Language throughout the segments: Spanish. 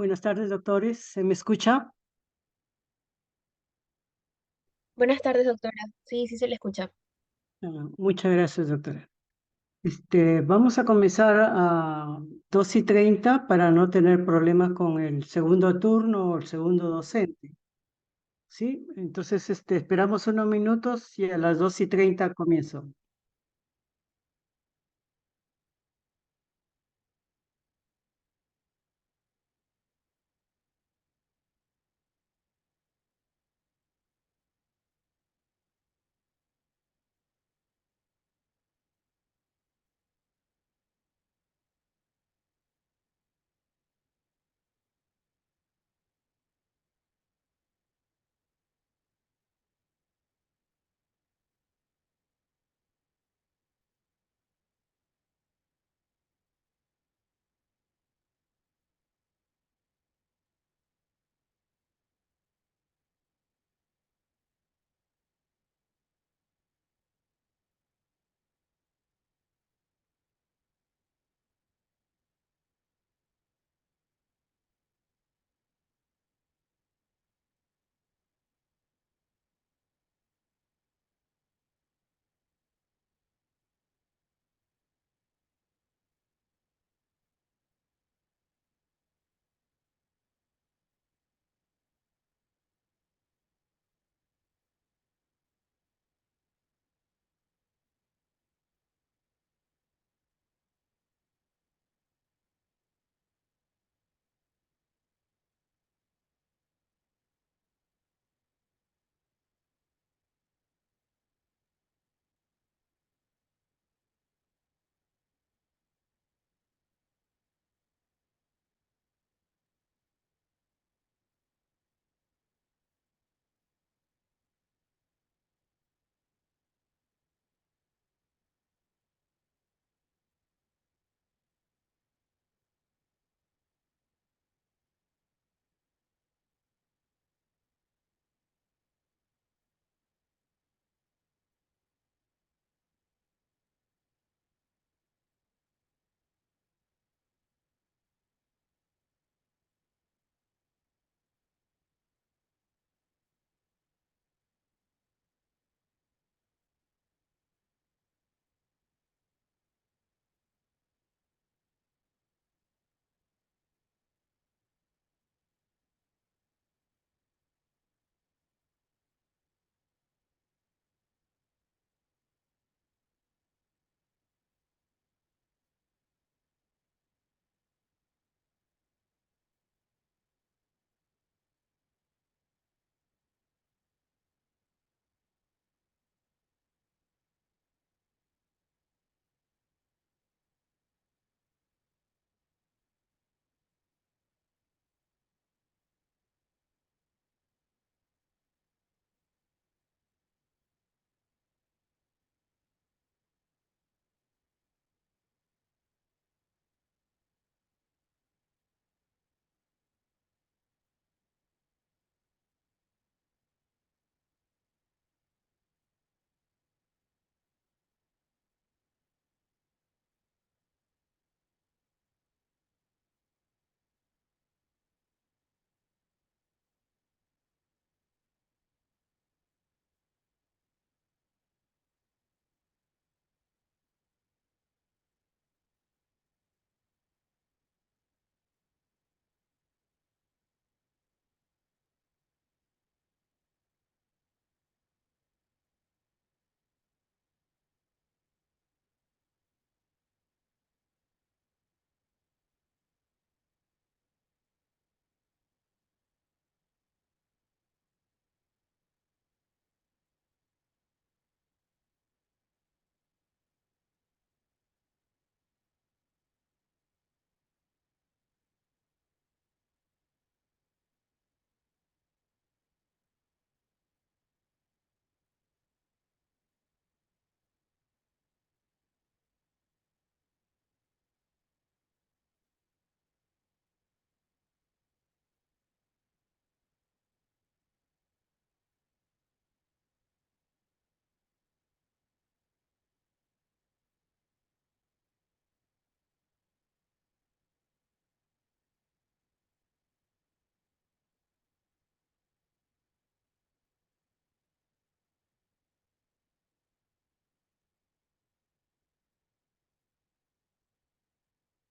Buenas tardes, doctores. ¿Se me escucha? Buenas tardes, doctora. Sí, sí se le escucha. Muchas gracias, doctora. Vamos a comenzar a 2:30 para no tener problemas con el segundo turno o el segundo docente. ¿Sí? Entonces, esperamos unos minutos y a las 2:30 comienzo.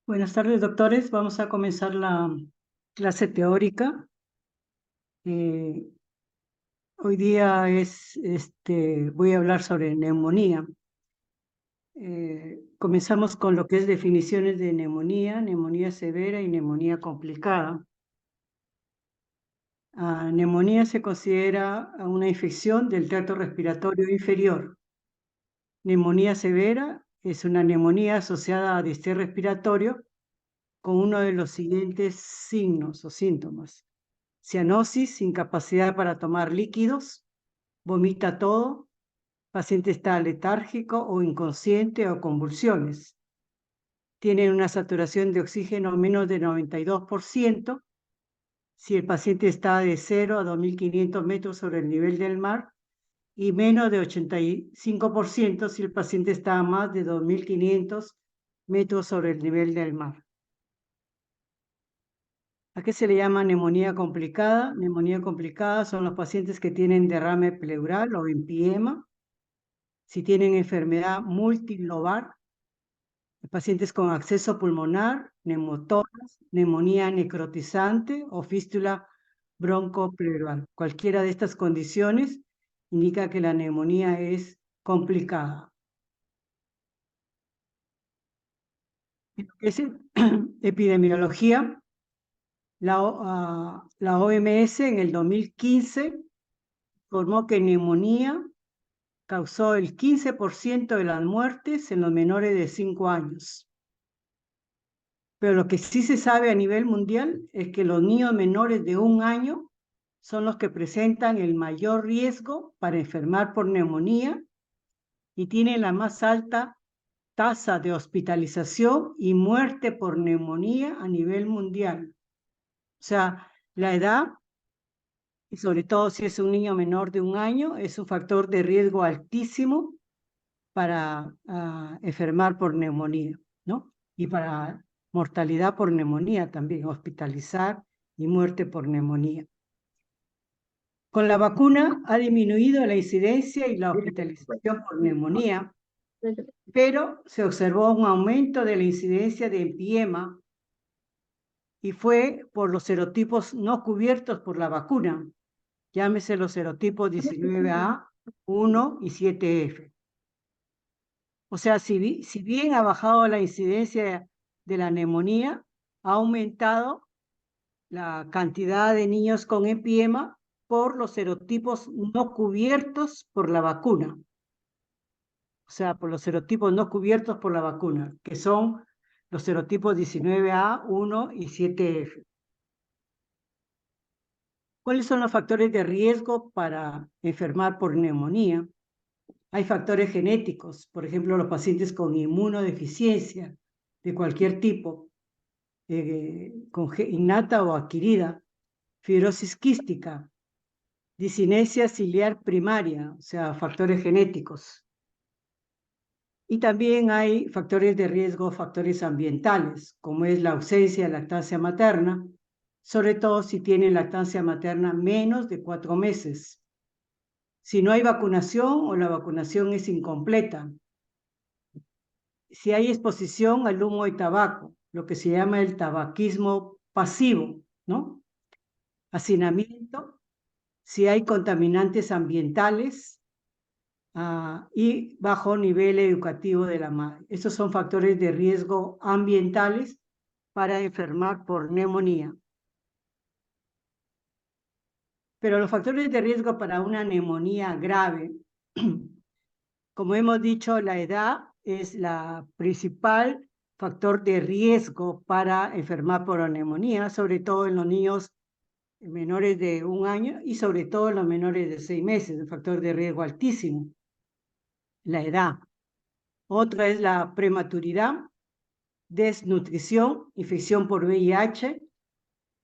Buenas tardes, doctores. Vamos a comenzar la clase teórica. Hoy día voy a hablar sobre neumonía. Comenzamos con lo que es definiciones de neumonía, neumonía severa y neumonía complicada. Neumonía se considera una infección del tracto respiratorio inferior. Neumonía severa es una neumonía asociada a distrés respiratorio con uno de los siguientes signos o síntomas: cianosis, incapacidad para tomar líquidos, vomita todo, paciente está letárgico o inconsciente o convulsiones. Tiene una saturación de oxígeno menos de 92%. Si el paciente está de 0 a 2.500 metros sobre el nivel del mar, y menos de 85% si el paciente está a más de 2.500 metros sobre el nivel del mar. ¿A qué se le llama neumonía complicada? Neumonía complicada son los pacientes que tienen derrame pleural o empiema, si tienen enfermedad multilobar, pacientes con acceso pulmonar, neumotoras, neumonía necrotizante o fístula broncopleural. Cualquiera de estas condiciones indica que la neumonía es complicada. Es epidemiología. La OMS en el 2015 informó que neumonía causó el 15% de las muertes en los menores de 5 años. Pero lo que sí se sabe a nivel mundial es que los niños menores de 1 año son los que presentan el mayor riesgo para enfermar por neumonía y tienen la más alta tasa de hospitalización y muerte por neumonía a nivel mundial. O sea, la edad, y sobre todo si es un niño menor de 1 año, es un factor de riesgo altísimo para enfermar por neumonía, ¿no? Y para mortalidad por neumonía también, hospitalizar y muerte por neumonía. Con la vacuna ha disminuido la incidencia y la hospitalización por neumonía, pero se observó un aumento de la incidencia de empiema y fue por los serotipos no cubiertos por la vacuna, llámese los serotipos 19A, 1 y 7F. O sea, si bien ha bajado la incidencia de la neumonía, ha aumentado la cantidad de niños con empiema por los serotipos no cubiertos por la vacuna. O sea, por los serotipos no cubiertos por la vacuna, que son los serotipos 19A, 1 y 7F. ¿Cuáles son los factores de riesgo para enfermar por neumonía? Hay factores genéticos, por ejemplo, los pacientes con inmunodeficiencia de cualquier tipo, innata o adquirida, fibrosis quística, discinesia ciliar primaria, o sea, factores genéticos. Y también hay factores de riesgo, factores ambientales, como es la ausencia de lactancia materna, sobre todo si tienen lactancia materna menos de 4 meses. Si no hay vacunación o la vacunación es incompleta. Si hay exposición al humo y tabaco, lo que se llama el tabaquismo pasivo, ¿no? Hacinamiento, si hay contaminantes ambientales y bajo nivel educativo de la madre. Estos son factores de riesgo ambientales para enfermar por neumonía. Pero los factores de riesgo para una neumonía grave, como hemos dicho, la edad es la principal factor de riesgo para enfermar por neumonía, sobre todo en los niños menores de 1 año y sobre todo en los menores de 6 meses, un factor de riesgo altísimo, la edad. Otra es la prematuridad, desnutrición, infección por VIH,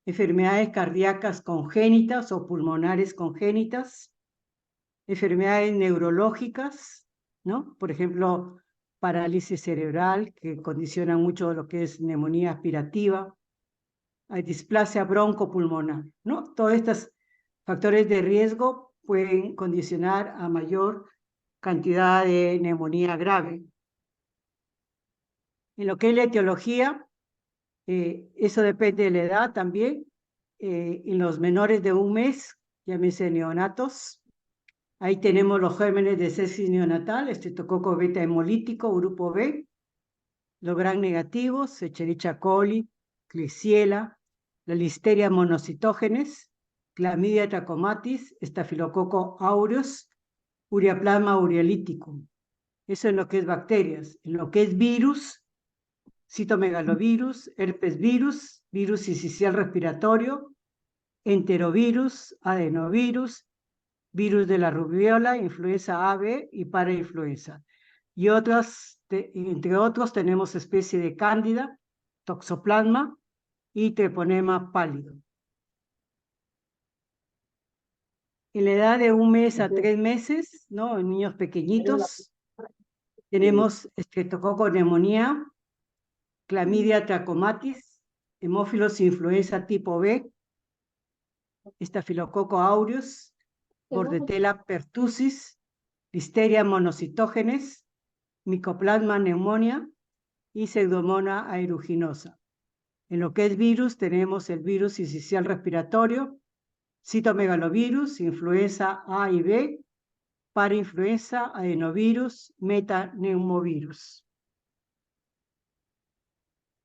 enfermedades cardíacas congénitas o pulmonares congénitas, enfermedades neurológicas, ¿no? Por ejemplo, parálisis cerebral, que condiciona mucho lo que es neumonía aspirativa, hay displasia broncopulmonar, ¿no? Todos estos factores de riesgo pueden condicionar a mayor cantidad de neumonía grave. En lo que es la etiología, Eso depende de la edad también. En los menores de 1 mes, llámese neonatos, ahí tenemos los gérmenes de sepsis neonatal, estreptococo beta hemolítico, grupo B, los gram negativos, Escherichia coli, Klebsiella, la Listeria monocitógenes, Clamidia trachomatis, Staphylococcus aureus, Ureaplasma aureolíticum. Eso en lo que es bacterias. En lo que es virus, citomegalovirus, herpes virus, virus sincicial respiratorio, enterovirus, adenovirus, virus de la rubiola, influenza AB y parainfluenza. Y entre otros tenemos especie de cándida, toxoplasma y treponema pálido. En la edad de 1 mes a 3 meses, ¿no? En niños pequeñitos, tenemos estreptococo neumonía, clamidia trachomatis, hemófilos influenza tipo B, estafilococo aureus, bordetella pertussis, listeria monocitógenes, micoplasma pneumonia y pseudomonas aeruginosa. En lo que es virus, tenemos el virus sincicial respiratorio, citomegalovirus, influenza A y B, parainfluenza, adenovirus, metaneumovirus.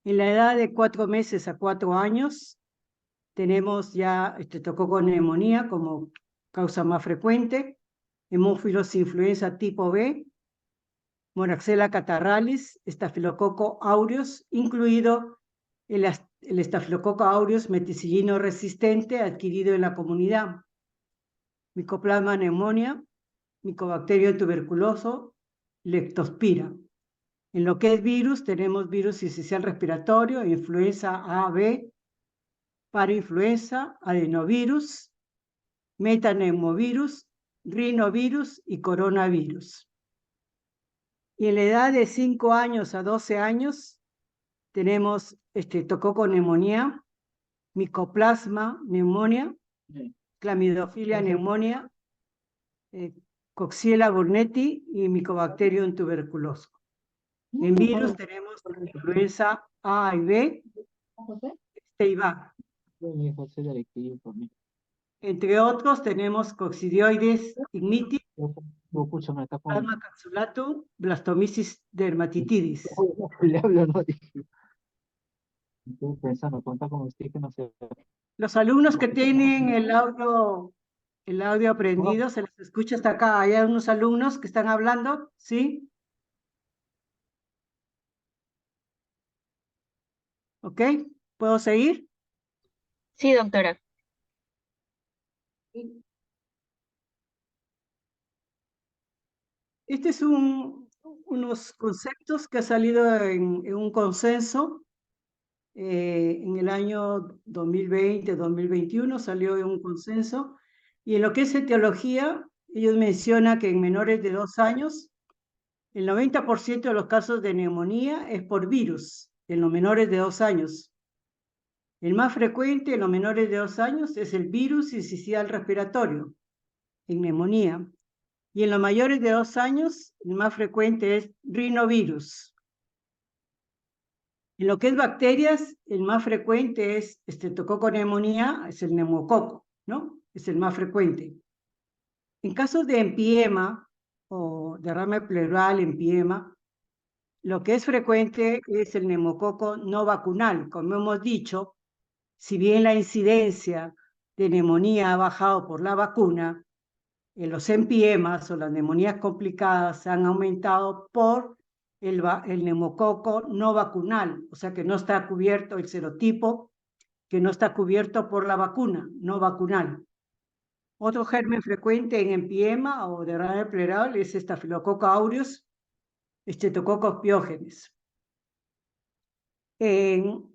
En la edad de 4 meses a 4 años, tenemos ya estreptococo neumonía como causa más frecuente, hemófilos influenza tipo B, Moraxella catarralis, estafilococo aureus, incluido el estafilococo aureus meticillino resistente adquirido en la comunidad, Mycoplasma pneumonia, Mycobacterium tuberculoso, Leptospira. En lo que es virus, tenemos virus sincicial respiratorio, influenza A, B, parainfluenza, adenovirus, metaneumovirus, rinovirus y coronavirus. Y en la edad de 5 años a 12 años, tenemos estreptococo neumonía, Mycoplasma pneumonia, Clamidophila pneumonia, Coxiella burnetii y Mycobacterium tuberculoso. En virus tenemos influenza A y B, y VAC. Entre otros tenemos Coccidioides ignitis, Plasma capsulatum, Blastomyces dermatitidis. Los alumnos que tienen el audio aprendido, se les escucha hasta acá. Hay unos alumnos que están hablando, ¿sí? ¿Ok? ¿Puedo seguir? Sí, doctora. Este es unos conceptos que ha salido en un consenso en el año 2020-2021, salió en un consenso, y en lo que es etiología, ellos mencionan que en menores de 2 años, el 90% de los casos de neumonía es por virus, en los menores de 2 años. El más frecuente en los menores de 2 años es el virus sincicial respiratorio, en neumonía. Y en los mayores de 2 años, el más frecuente es rinovirus. En lo que es bacterias, el más frecuente es Streptococcus pneumoniae, es el neumococo, ¿no? Es el más frecuente. En casos de empiema o derrame pleural, empiema, lo que es frecuente es el neumococo no vacunal. Como hemos dicho, si bien la incidencia de neumonía ha bajado por la vacuna, los empiemas o las neumonías complicadas se han aumentado por el neumococo no vacunal, o sea que no está cubierto el serotipo, que no está cubierto por la vacuna, no vacunal. Otro germen frecuente en empiema o derrame pleural es Staphylococcus aureus, Streptococcus pyogenes. En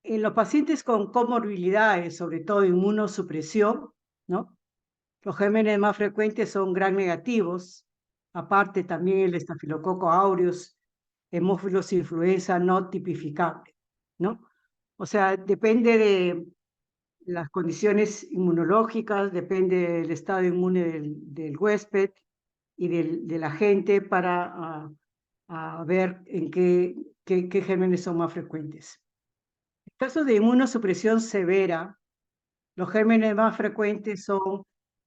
los pacientes con comorbilidades, sobre todo inmunosupresión, ¿no? Los gérmenes más frecuentes son gram negativos, aparte también el estafilococo aureus, hemófilos influenza no tipificable, ¿no? O sea, depende de las condiciones inmunológicas, depende del estado inmune del huésped y de la gente para ver en qué gérmenes son más frecuentes. caso de inmunosupresión severa, los gérmenes más frecuentes son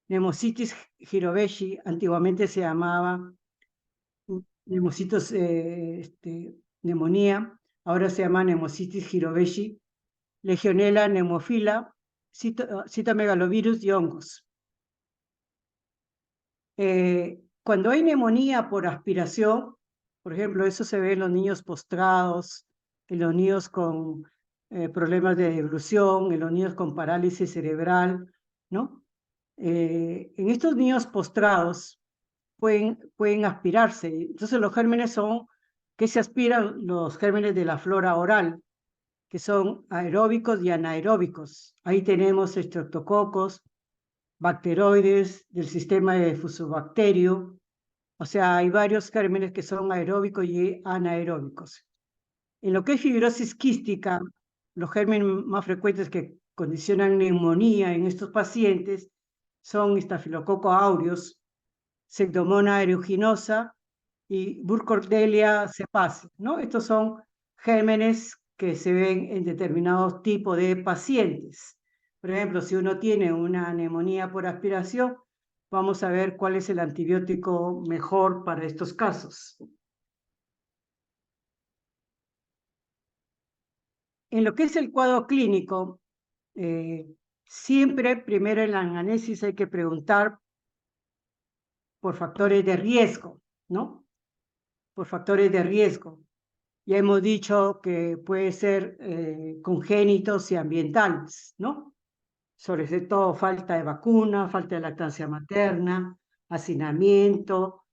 Pneumocystis jirovecii, antiguamente se llamaba Pneumocystis neumonía, ahora se llama Pneumocystis jirovecii, Legionella pneumophila, citomegalovirus y hongos. Cuando hay neumonía por aspiración, por ejemplo, eso se ve en los niños postrados, en los niños con problemas de deglución, en los niños con parálisis cerebral, ¿no? En estos niños postrados pueden aspirarse. Entonces los gérmenes son, ¿qué se aspiran? Los gérmenes de la flora oral, que son aeróbicos y anaeróbicos. Ahí tenemos estreptococos, bacteroides del sistema de fusobacterio, o sea, hay varios gérmenes que son aeróbicos y anaeróbicos. En lo que es fibrosis quística, los gérmenes más frecuentes que condicionan neumonía en estos pacientes son Staphylococcus aureus, Pseudomonas aeruginosa y Burkholderia cepacis, ¿no? Estos son gérmenes que se ven en determinados tipos de pacientes. Por ejemplo, si uno tiene una neumonía por aspiración, vamos a ver cuál es el antibiótico mejor para estos casos. En lo que es el cuadro clínico, siempre primero en la análisis hay que preguntar por factores de riesgo, ¿no? Por factores de riesgo. Ya hemos dicho que puede ser congénitos y ambientales, ¿no? Sobre todo falta de vacuna, falta de lactancia materna, hacinamiento,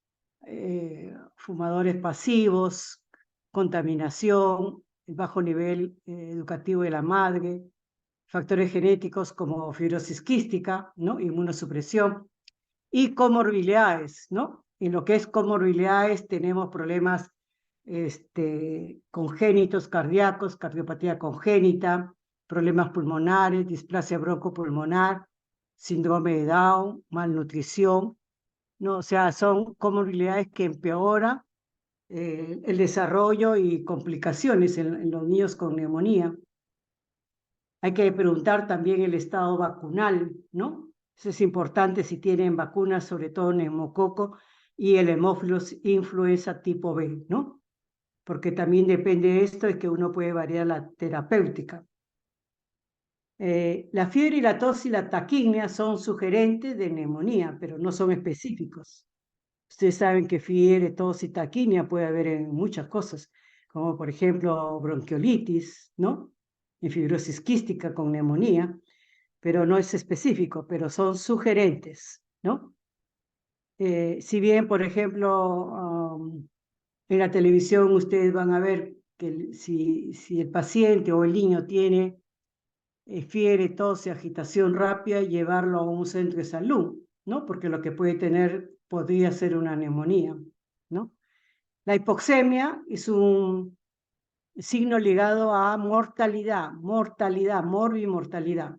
fumadores pasivos, contaminación, el bajo nivel educativo de la madre, factores genéticos como fibrosis quística, ¿no? Inmunosupresión y comorbilidades, ¿no? En lo que es comorbilidades tenemos problemas congénitos cardíacos, cardiopatía congénita, problemas pulmonares, displasia broncopulmonar, síndrome de Down, malnutrición, ¿no? O sea, son comorbilidades que empeoran el desarrollo y complicaciones en los niños con neumonía. Hay que preguntar también el estado vacunal, ¿no? Eso es importante si tienen vacunas, sobre todo neumococo y el Haemophilus influenza tipo B, ¿no? Porque también depende de esto, es que uno puede variar la terapéutica. La fiebre y la tos y la taquimia son sugerentes de neumonía, pero no son específicos. Ustedes saben que fiebre, tos y taquimia puede haber en muchas cosas, como por ejemplo bronquiolitis, ¿no? En fibrosis quística con neumonía, pero no es específico, pero son sugerentes, ¿no? Si bien, por ejemplo, en la televisión ustedes van a ver que si el paciente o el niño tiene fiebre, tos y agitación rápida, llevarlo a un centro de salud, ¿no? Porque lo que puede tener podría ser una neumonía, ¿no? La hipoxemia es un signo ligado a mortalidad, morbimortalidad.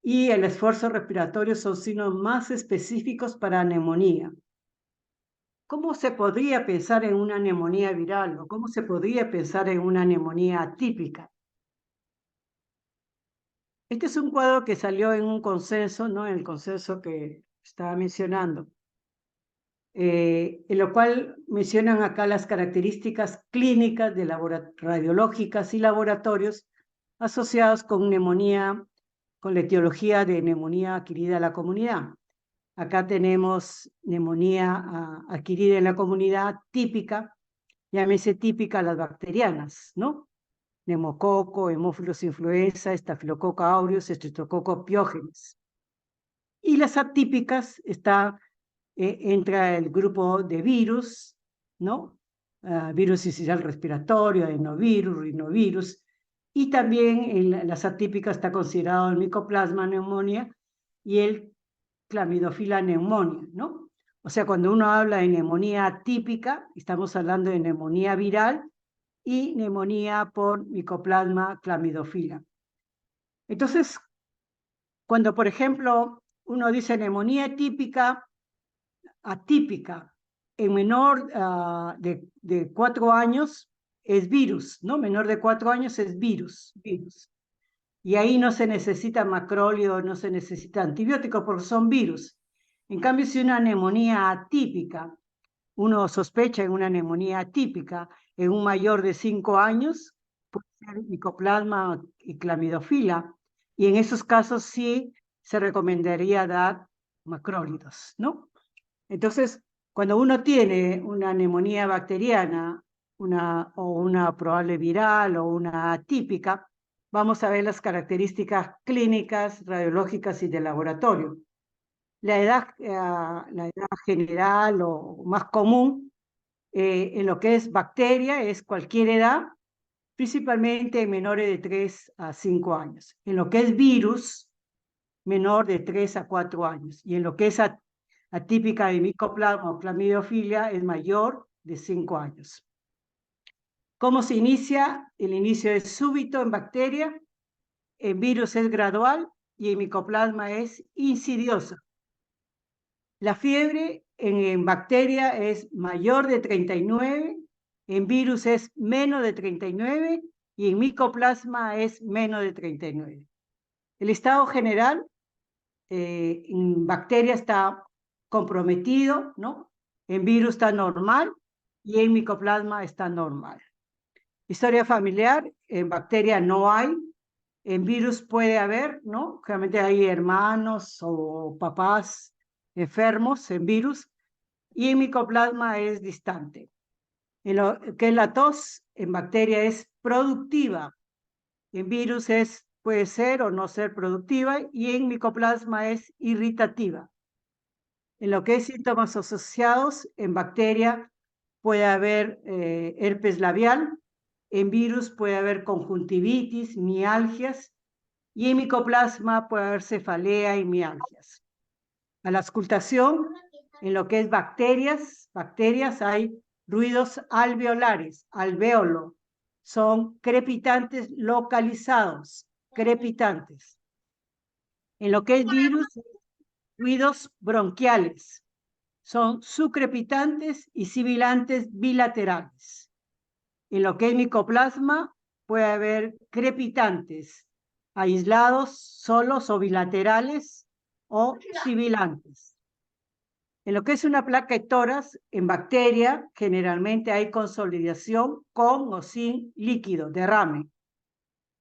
Y el esfuerzo respiratorio son signos más específicos para neumonía. ¿Cómo se podría pensar en una neumonía viral o cómo se podría pensar en una neumonía atípica? Este es un cuadro que salió en un consenso, ¿no? En el consenso que estaba mencionando, en lo cual mencionan acá las características clínicas de radiológicas y laboratorios asociados con neumonía, con la etiología de neumonía adquirida en la comunidad. Acá tenemos neumonía adquirida en la comunidad típica, llámese típica las bacterianas, ¿no? Neumococo, Haemophilus influenza, Staphylococcus aureus, Streptococcus pyogenes. Y las atípicas entra el grupo de virus, ¿no? Virus incisional respiratorio, adenovirus, rinovirus, y también en las atípicas está considerado el Mycoplasma pneumonia y el Clamidofila pneumonia, ¿no? O sea, cuando uno habla de neumonía atípica, estamos hablando de neumonía viral y neumonía por Mycoplasma clamidofila. Entonces, cuando, por ejemplo, uno dice neumonía atípica, en menor de 4 años, es virus, ¿no? Menor de 4 años es virus. Y ahí no se necesita macróleo, no se necesita antibiótico porque son virus. En cambio, si una neumonía atípica, uno sospecha en una neumonía atípica en un mayor de 5 años, puede ser micoplasma y clamidofila, y en esos casos sí se recomendaría dar macrólidos, ¿no? Entonces, cuando uno tiene una neumonía bacteriana, o una probable viral o una atípica, vamos a ver las características clínicas, radiológicas y de laboratorio. La edad general o más común en lo que es bacteria es cualquier edad, principalmente en menores de 3 a 5 años. En lo que es virus, menor de 3 a 4 años. Y en lo que es atípica de micoplasma o clamidiofilia es mayor de 5 años. ¿Cómo se inicia? El inicio es súbito en bacteria, en virus es gradual y en micoplasma es insidiosa. La fiebre en bacteria es mayor de 39, en virus es menos de 39 y en micoplasma es menos de 39. El estado general en bacteria está comprometido, ¿no? En virus está normal y en micoplasma está normal. Historia familiar, en bacteria no hay, en virus puede haber, ¿no? Generalmente hay hermanos o papás enfermos en virus, y en micoplasma es distante. En lo que es la tos, en bacteria es productiva, en virus puede ser o no ser productiva, y en micoplasma es irritativa. En lo que es síntomas asociados, en bacteria puede haber herpes labial, en virus puede haber conjuntivitis, mialgias, y en micoplasma puede haber cefalea y mialgias. A la auscultación, en lo que es bacterias hay ruidos alveolares, alvéolo, son crepitantes localizados, crepitantes. En lo que es virus, ruidos bronquiales, son sucrepitantes y sibilantes bilaterales. En lo que es micoplasma, puede haber crepitantes aislados, solos o bilaterales, o sibilantes. En lo que es una placa de tórax, en bacteria, generalmente hay consolidación con o sin líquido, derrame.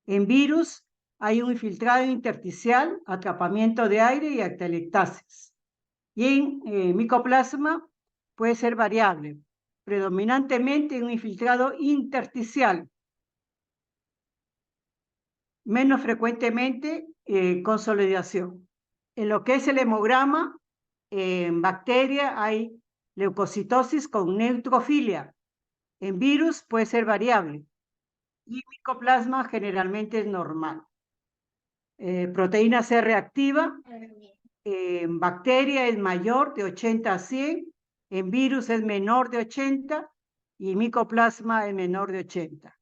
En virus, hay un infiltrado intersticial, atrapamiento de aire y atelectasis. Y en micoplasma puede ser variable, predominantemente un infiltrado intersticial, menos frecuentemente consolidación. En lo que es el hemograma, en bacteria hay leucocitosis con neutrofilia. En virus puede ser variable. Y micoplasma generalmente es normal. Proteína C reactiva, en bacteria es mayor de 80 a 100, en virus es menor de 80 y en micoplasma es menor de 80.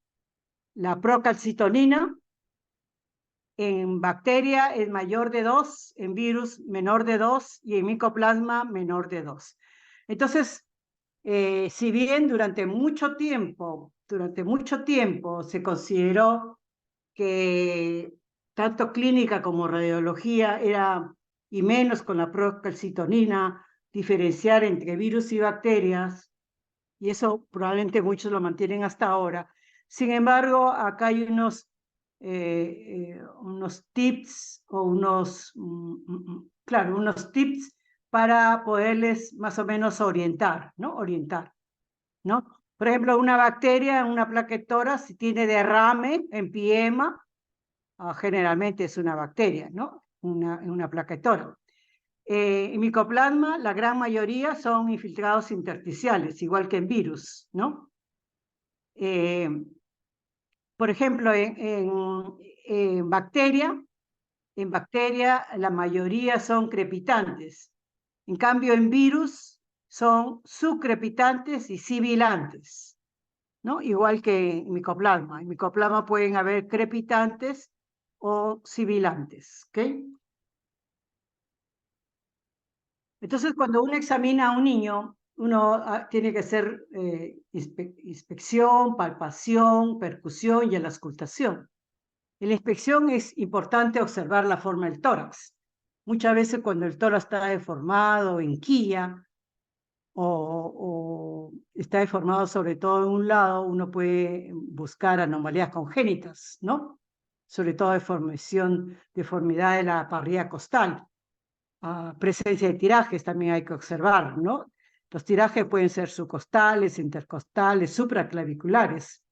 La procalcitonina en bacteria es mayor de 2, en virus menor de 2 y en micoplasma menor de 2. Entonces, si bien durante mucho tiempo se consideró que tanto clínica como radiología era, y menos con la procalcitonina, diferenciar entre virus y bacterias, y eso probablemente muchos lo mantienen hasta ahora. Sin embargo, acá hay unos tips o unos tips para poderles más o menos orientar, ¿no? Por ejemplo, una bacteria, una plaquetora, si tiene derrame, empiema, generalmente es una bacteria, ¿no? Una plaquetora. En micoplasma, la gran mayoría son infiltrados intersticiales, igual que en virus, ¿no? Por ejemplo, en bacteria la mayoría son crepitantes. En cambio, en virus son subcrepitantes y sibilantes, ¿no? Igual que en micoplasma. En micoplasma pueden haber crepitantes o sibilantes, ¿ok? Entonces, cuando uno examina a un niño uno tiene que hacer inspección, palpación, percusión y la auscultación. En la inspección es importante observar la forma del tórax. Muchas veces cuando el tórax está deformado, en quilla, o está deformado sobre todo en un lado, uno puede buscar anomalías congénitas, ¿no? Sobre todo deformidad de la parrilla costal. Presencia de tirajes también hay que observar, ¿no? Los tirajes pueden ser subcostales, intercostales, supraclaviculares.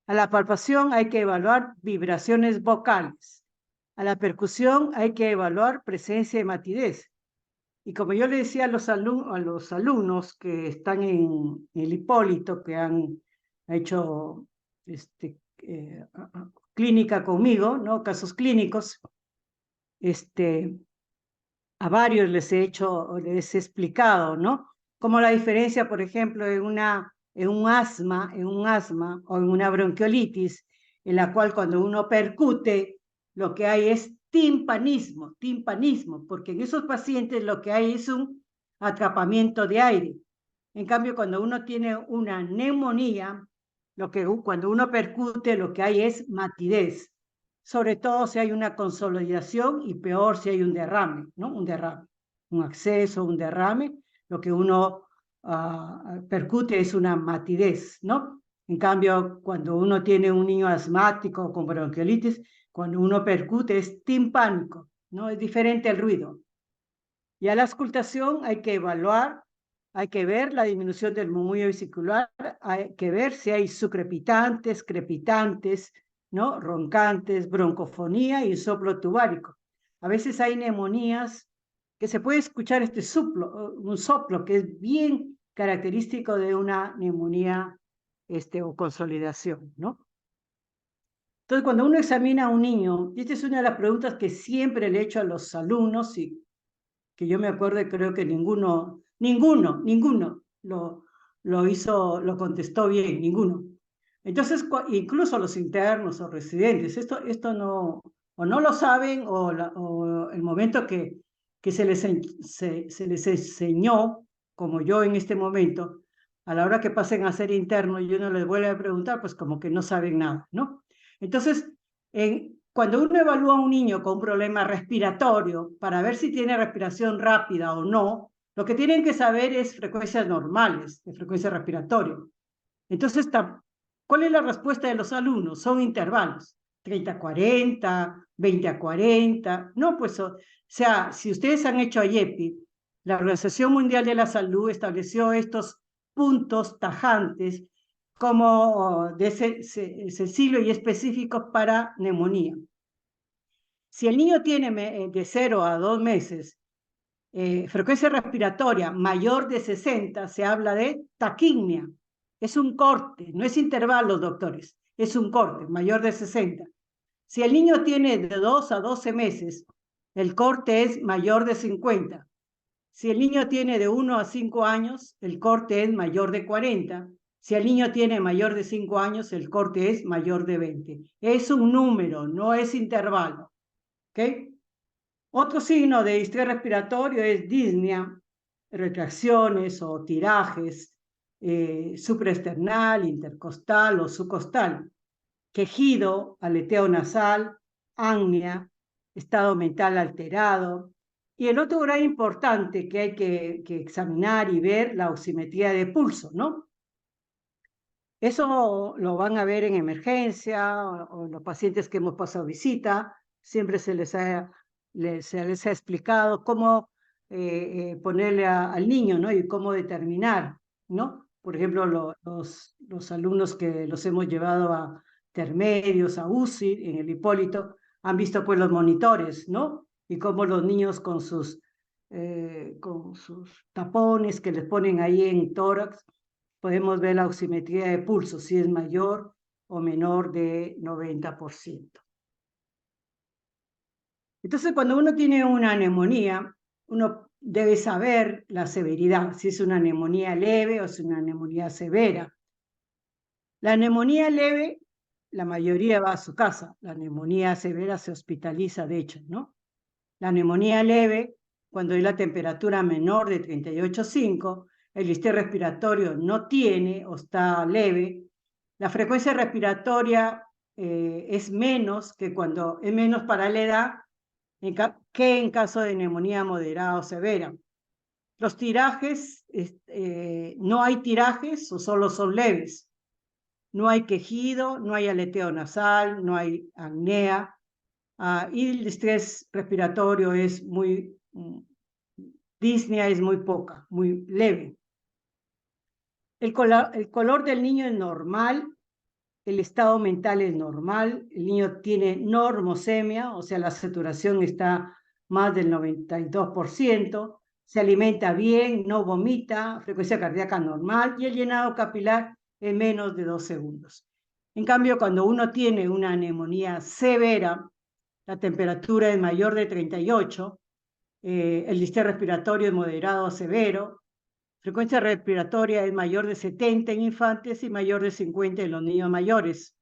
A la palpación hay que evaluar vibraciones vocales. A la percusión hay que evaluar presencia de matidez. Y como yo le decía a los alumnos que están en el Hipólito, que han hecho clínica conmigo, ¿no? Casos clínicos, a varios les he explicado, ¿no? Como la diferencia, por ejemplo, en un asma o en una bronquiolitis, en la cual cuando uno percute, lo que hay es timpanismo, porque en esos pacientes lo que hay es un atrapamiento de aire. En cambio, cuando uno tiene una neumonía, cuando uno percute, lo que hay es matidez, sobre todo si hay una consolidación y peor si hay un derrame, ¿no? Un acceso, un derrame, lo que uno percute es una matidez, ¿no? En cambio, cuando uno tiene un niño asmático con bronquiolitis, cuando uno percute es timpánico, ¿no? Es diferente el ruido. Y a la auscultación hay que evaluar, hay que ver la disminución del murmullo vesicular, hay que ver si hay subcrepitantes, crepitantes, ¿no? Roncantes, broncofonía y soplo tubárico. A veces hay neumonías que se puede escuchar un soplo que es bien característico de una neumonía o consolidación, ¿no? Entonces, cuando uno examina a un niño, y esta es una de las preguntas que siempre le he hecho a los alumnos y que yo me acuerdo y creo que ninguno lo contestó bien, ninguno. Entonces, incluso los internos o residentes, esto no, o no lo saben, o el momento que se les enseñó, como yo en este momento, a la hora que pasen a ser internos y uno les vuelve a preguntar, pues como que no saben nada, ¿no? Entonces, cuando uno evalúa a un niño con un problema respiratorio para ver si tiene respiración rápida o no, lo que tienen que saber es frecuencias normales de frecuencia respiratoria. Entonces, ¿cuál es la respuesta de los alumnos? Son intervalos, 30-40, 20-40. No, pues, o sea, si ustedes han hecho IEPI, la Organización Mundial de la Salud estableció estos puntos tajantes como sensibles y específicos para neumonía. Si el niño tiene de 0 a 2 meses frecuencia respiratoria mayor de 60, se habla de taquimia. Es un corte, no es intervalo, doctores, es un corte mayor de 60. Si el niño tiene de 2 a 12 meses, el corte es mayor de 50. Si el niño tiene de 1 a 5 años, el corte es mayor de 40. Si el niño tiene mayor de 5 años, el corte es mayor de 20. Es un número, no es intervalo. ¿Ok? Otro signo de distrés respiratorio es disnea, retracciones o tirajes, supraesternal, intercostal o subcostal, quejido, aleteo nasal, apnea, estado mental alterado. Y el otro gran importante que hay que examinar y ver, la oximetría de pulso, ¿no? Eso lo van a ver en emergencia o los pacientes que hemos pasado visita, siempre se les ha explicado cómo ponerle al niño, ¿no? Y cómo determinar, ¿no? Por ejemplo, los alumnos que los hemos llevado a intermedios, a UCI, en el Hipólito, han visto pues los monitores, ¿no? Y cómo los niños con sus tapones que les ponen ahí en tórax, podemos ver la oximetría de pulso, si es mayor o menor de 90%. Entonces, cuando uno tiene una neumonía, uno debe saber la severidad, si es una neumonía leve o es una neumonía severa. La neumonía leve, la mayoría va a su casa. La neumonía severa se hospitaliza, de hecho, ¿no? La neumonía leve, cuando hay la temperatura menor de 38,5, el distrés respiratorio no tiene o está leve, la frecuencia respiratoria es menos que cuando es menos para la edad que en caso de neumonía moderada o severa. Los tirajes, no hay tirajes o solo son leves. No hay quejido, no hay aleteo nasal, no hay apnea, y el estrés respiratorio es muy, disnea es muy poca, muy leve. El color del niño es normal, el estado mental es normal, el niño tiene normosemia, o sea, la saturación está más del 92%, se alimenta bien, no vomita, frecuencia cardíaca normal y el llenado capilar en menos de 2 segundos. En cambio, cuando uno tiene una neumonía severa, la temperatura es mayor de 38, el distrés respiratorio es moderado o severo, frecuencia respiratoria es mayor de 70 en infantes y mayor de 50 en los niños mayores.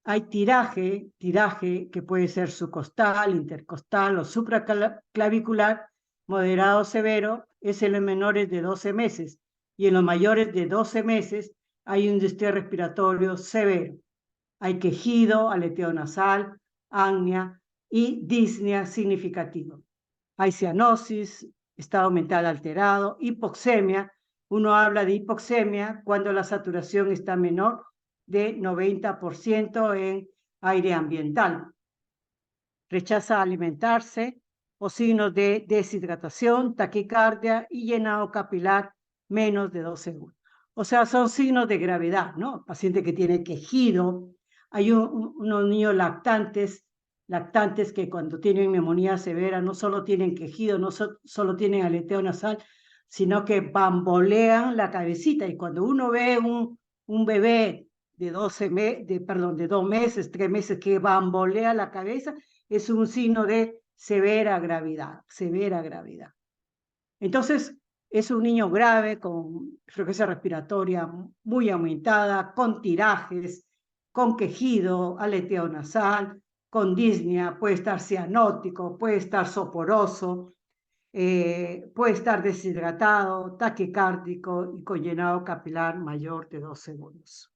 Hay tiraje que puede ser subcostal, intercostal o supraclavicular, moderado o severo, es en los menores de 12 meses. Y en los mayores de 12 meses hay un distrés respiratorio severo. Hay quejido, aleteo nasal, apnea y disnea significativo. Hay cianosis, estado mental alterado, hipoxemia. Uno habla de hipoxemia cuando la saturación está menor de 90% en aire ambiental. Rechaza alimentarse o signos de deshidratación, taquicardia y llenado capilar menos de 2 segundos. O sea, son signos de gravedad, ¿no? Paciente que tiene quejido. Hay unos niños lactantes que cuando tienen neumonía severa no solo tienen quejido, no solo tienen aleteo nasal, sino que bambolean la cabecita. Y cuando uno ve un bebé de 2 meses, 3 meses que bambolea la cabeza, es un signo de severa gravedad, severa gravedad. Entonces, es un niño grave con frecuencia respiratoria muy aumentada, con tirajes, con quejido, aleteo nasal, con disnea, puede estar cianótico, puede estar soporoso, puede estar deshidratado, taquicárdico y con llenado capilar mayor de 2 segundos.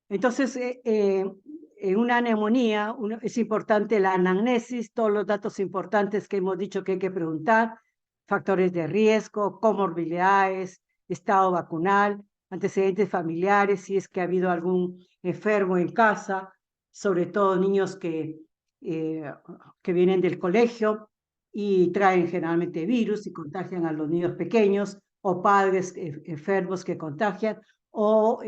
Entonces, en una neumonía es importante la anamnesis, todos los datos importantes que hemos dicho que hay que preguntar, factores de riesgo, comorbilidades, estado vacunal, antecedentes familiares, si es que ha habido algún enfermo en casa, sobre todo niños que vienen del colegio y traen generalmente virus y contagian a los niños pequeños, o padres enfermos que contagian, o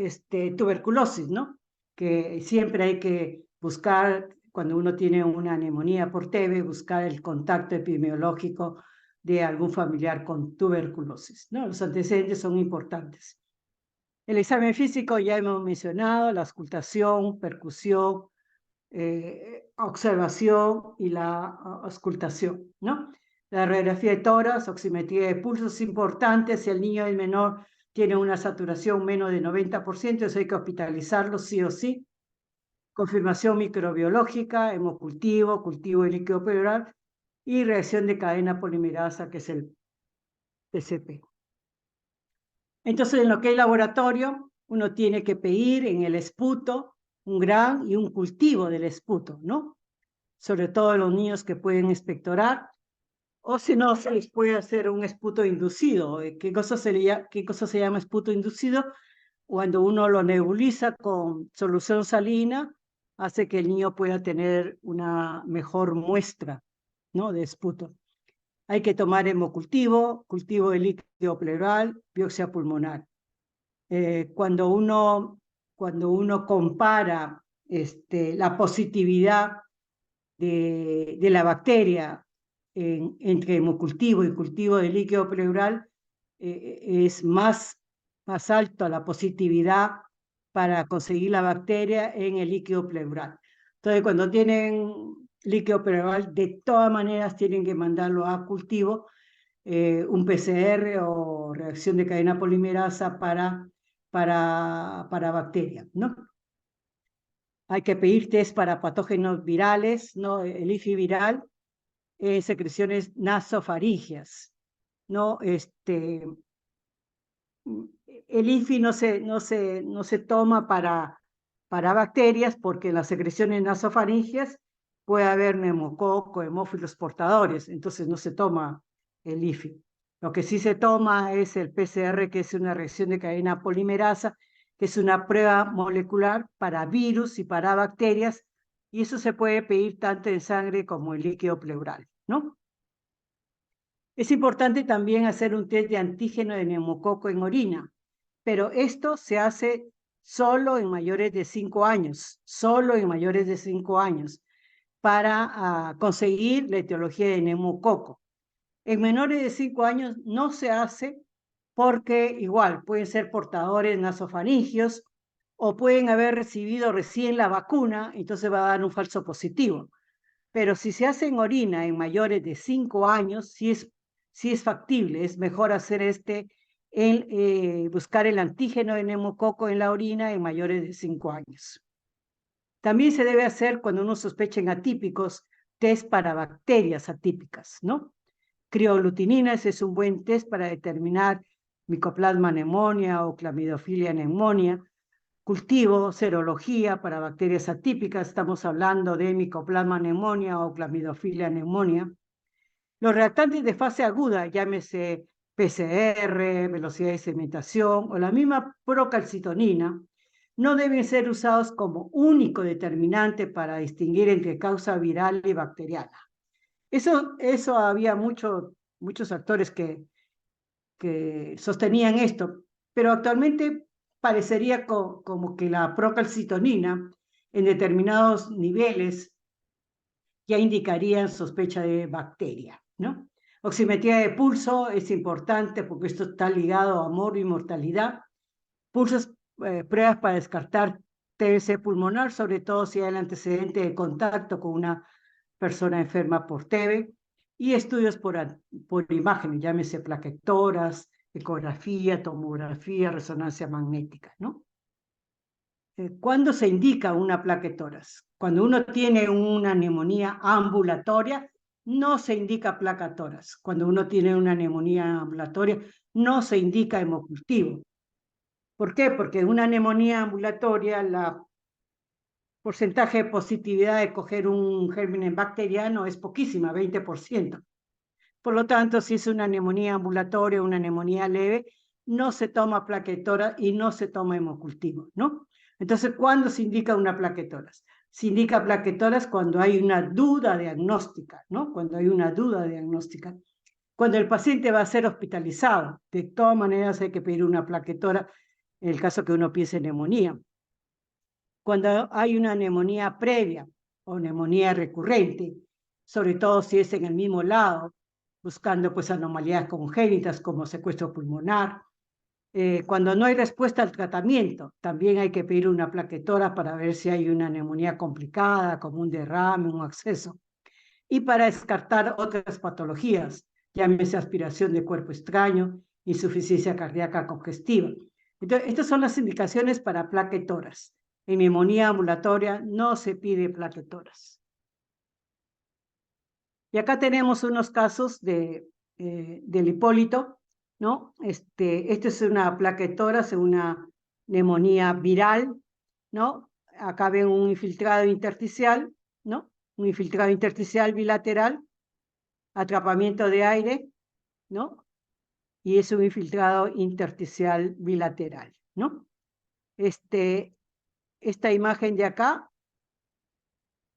tuberculosis, ¿no? Que siempre hay que buscar, cuando uno tiene una neumonía por TB, buscar el contacto epidemiológico de algún familiar con tuberculosis, ¿no? Los antecedentes son importantes. El examen físico ya hemos mencionado, la auscultación, percusión, observación y la auscultación, ¿no? La radiografía de tórax, oximetría de pulsos importantes. Si el niño es menor, tiene una saturación menos de 90%, eso hay que hospitalizarlo sí o sí. Confirmación microbiológica, hemocultivo, cultivo de líquido pleural y reacción de cadena polimerasa, que es el TCP. Entonces, en lo que es laboratorio, uno tiene que pedir en el esputo un gran y un cultivo del esputo, ¿no? Sobre todo los niños que pueden expectorar, o si no, se les puede hacer un esputo inducido. ¿Qué cosa se llama esputo inducido? Cuando uno lo nebuliza con solución salina, hace que el niño pueda tener una mejor muestra, ¿no?, de esputo. Hay que tomar hemocultivo, cultivo de líquido pleural, biopsia pulmonar. Cuando uno compara la positividad de la bacteria entre hemocultivo y cultivo de líquido pleural, es más alto la positividad para conseguir la bacteria en el líquido pleural. Entonces, cuando tienen líquido pleural, de todas maneras tienen que mandarlo a cultivo, un PCR o reacción de cadena polimerasa para bacterias, ¿no? Hay que pedir test para patógenos virales, ¿no? El IFI viral, secreciones nasofaringeas, ¿no? El IFI no se toma para bacterias porque en las secreciones nasofaringeas puede haber neumococo, hemófilos portadores, entonces no se toma el IFI. Lo que sí se toma es el PCR, que es una reacción de cadena polimerasa, que es una prueba molecular para virus y para bacterias, y eso se puede pedir tanto en sangre como en líquido pleural, ¿no? Es importante también hacer un test de antígeno de neumococo en orina, pero esto se hace solo en mayores de 5 años, solo en mayores de 5 años, para conseguir la etiología de neumococo. En menores de 5 años no se hace porque igual pueden ser portadores nasofaringios o pueden haber recibido recién la vacuna, entonces va a dar un falso positivo. Pero si se hace en orina en mayores de 5 años, sí es factible, es mejor hacer buscar el antígeno de neumococo en la orina en mayores de 5 años. También se debe hacer cuando uno sospecha en atípicos, test para bacterias atípicas, ¿no? Crioglutinina, ese es un buen test para determinar Mycoplasma pneumonia o Clamidophila pneumonia. Cultivo, serología para bacterias atípicas, estamos hablando de Mycoplasma pneumonia o Clamidophila pneumonia. Los reactantes de fase aguda, llámese PCR, velocidad de sedimentación o la misma procalcitonina, no deben ser usados como único determinante para distinguir entre causa viral y bacteriana. Eso había muchos actores que sostenían esto, pero actualmente parecería como que la procalcitonina en determinados niveles ya indicarían sospecha de bacteria, ¿no? Oximetría de pulso es importante porque esto está ligado a morbo y mortalidad. Pulsos, pruebas para descartar TBC pulmonar, sobre todo si hay el antecedente de contacto con una persona enferma por TB, y estudios por imágenes, llámese plaquetoras, ecografía, tomografía, resonancia magnética, ¿no? ¿Cuándo se indica una plaquetoras? Cuando uno tiene una neumonía ambulatoria, no se indica plaquetoras. Cuando uno tiene una neumonía ambulatoria, no se indica hemocultivo. ¿Por qué? Porque en una neumonía ambulatoria la porcentaje de positividad de coger un germen bacteriano es poquísima, 20%. Por lo tanto, si es una neumonía ambulatoria o una neumonía leve, no se toma plaquetoras y no se toma hemocultivo, ¿no? Entonces, ¿cuándo se indica una plaquetoras? Se indica plaquetoras cuando hay una duda diagnóstica, ¿no? Cuando hay una duda diagnóstica. Cuando el paciente va a ser hospitalizado, de todas maneras hay que pedir una plaquetora en el caso que uno piense en neumonía. Cuando hay una neumonía previa o neumonía recurrente, sobre todo si es en el mismo lado, buscando pues anomalías congénitas como secuestro pulmonar. Cuando no hay respuesta al tratamiento, también hay que pedir una plaquetora para ver si hay una neumonía complicada, como un derrame, un acceso. Y para descartar otras patologías, llámese aspiración de cuerpo extraño, insuficiencia cardíaca congestiva. Entonces, estas son las indicaciones para plaquetoras. En neumonía ambulatoria no se pide plaquetoras. Y acá tenemos unos casos del Hipólito, ¿no? Esto es una plaquetoras, una neumonía viral, ¿no? Acá ven un infiltrado intersticial, ¿no? Un infiltrado intersticial bilateral, atrapamiento de aire, ¿no? Y es un infiltrado intersticial bilateral, ¿no? Esta imagen de acá,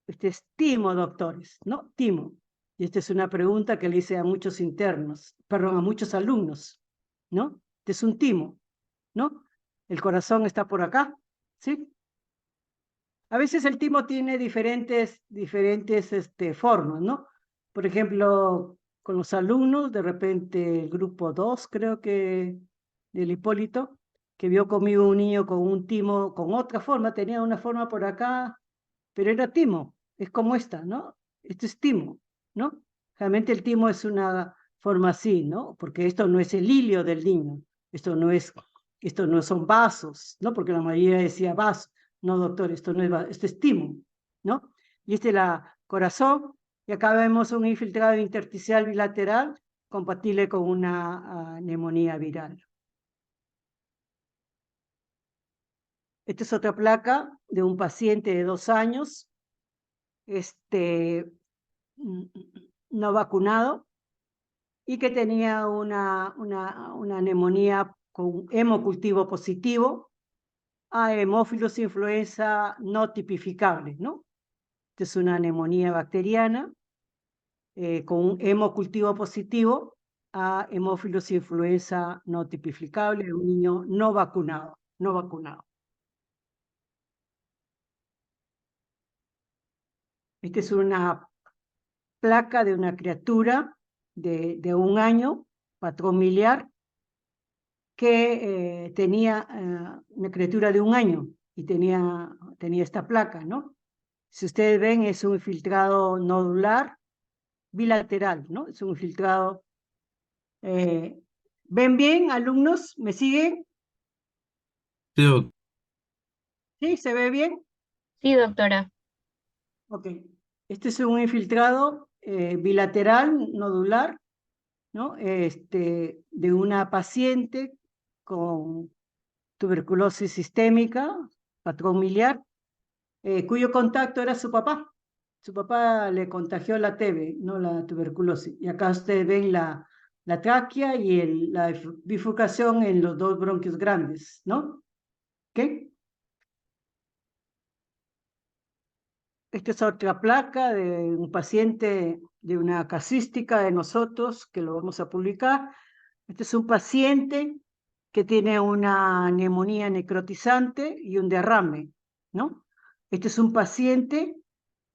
este es timo, doctores, ¿no? Timo. Y esta es una pregunta que le hice a muchos internos, perdón, a muchos alumnos, ¿no? Este es un timo, ¿no? El corazón está por acá, ¿sí? A veces el timo tiene diferentes formas, ¿no? Por ejemplo, con los alumnos, de repente el grupo 2, creo que del Hipólito, que vio conmigo un niño con un timo, con otra forma, tenía una forma por acá, pero era timo, es como esta, ¿no? Esto es timo, ¿no? Realmente el timo es una forma así, ¿no? Porque esto no es el hilio del niño, esto no son vasos, ¿no? Porque la mayoría decía vaso. No, doctor, esto no es vaso, esto es timo, ¿no? Y este es la corazón, y acá vemos un infiltrado intersticial bilateral compatible con una neumonía viral. Esta es otra placa de un paciente de 2 años, no vacunado, y que tenía una neumonía con hemocultivo positivo a hemófilos influenza no tipificable, ¿no? Esta es una neumonía bacteriana con un hemocultivo positivo a hemófilos influenza no tipificable, un niño no vacunado, no vacunado. Esta es una placa de una criatura de 1 año, patrón miliar, que tenía una criatura de 1 año y tenía esta placa, ¿no? Si ustedes ven, es un infiltrado nodular bilateral, ¿no? Es un infiltrado. ¿Ven bien, alumnos? ¿Me siguen? Sí, ¿Sí? ¿Se ve bien? Sí, doctora. Ok. Este es un infiltrado bilateral nodular, ¿no? De una paciente con tuberculosis sistémica, patrón miliar, cuyo contacto era su papá. Su papá le contagió la TB, no la tuberculosis. Y acá ustedes ven la tráquea y la bifurcación en los 2 bronquios grandes, ¿no? ¿Ok? Esta es otra placa de un paciente de una casística de nosotros, que lo vamos a publicar. Este es un paciente que tiene una neumonía necrotizante y un derrame, ¿no? Este es un paciente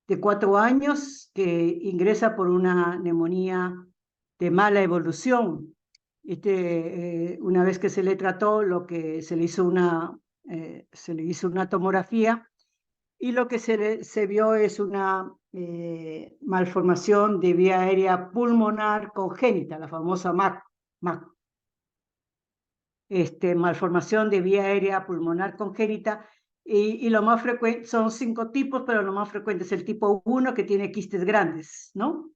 de 4 años que ingresa por una neumonía de mala evolución. Una vez que se le trató, se le hizo una tomografía y lo que se vio es una malformación de vía aérea pulmonar congénita, la famosa MAC. Malformación de vía aérea pulmonar congénita, y lo más frecuente, son 5 tipos, pero lo más frecuente es el tipo 1, que tiene quistes grandes, ¿no?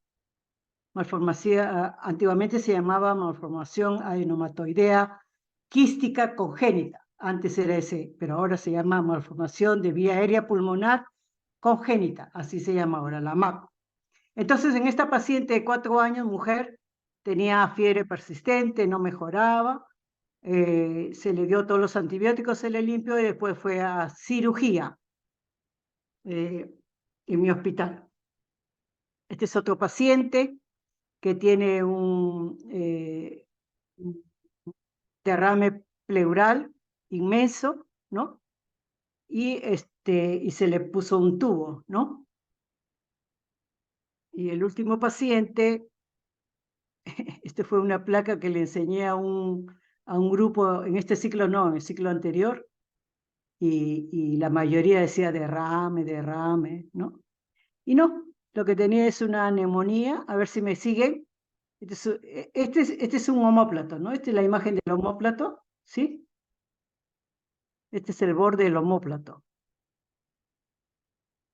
Malformación, antiguamente se llamaba malformación adenomatoidea quística congénita, antes era ese, pero ahora se llama malformación de vía aérea pulmonar congénita, así se llama ahora, la MAC. Entonces, en esta paciente de 4 años, mujer, tenía fiebre persistente, no mejoraba, se le dio todos los antibióticos, se le limpió y después fue a cirugía en mi hospital. Este es otro paciente que tiene un derrame pleural inmenso, ¿no? Y se le puso un tubo, ¿no? Y el último paciente, fue una placa que le enseñé a un grupo, en este ciclo no, en el ciclo anterior, y la mayoría decía derrame, ¿no? Y no, lo que tenía es una neumonía, a ver si me siguen. Este es un omóplato, ¿no? Esta es la imagen del omóplato, ¿sí? Este es el borde del omóplato.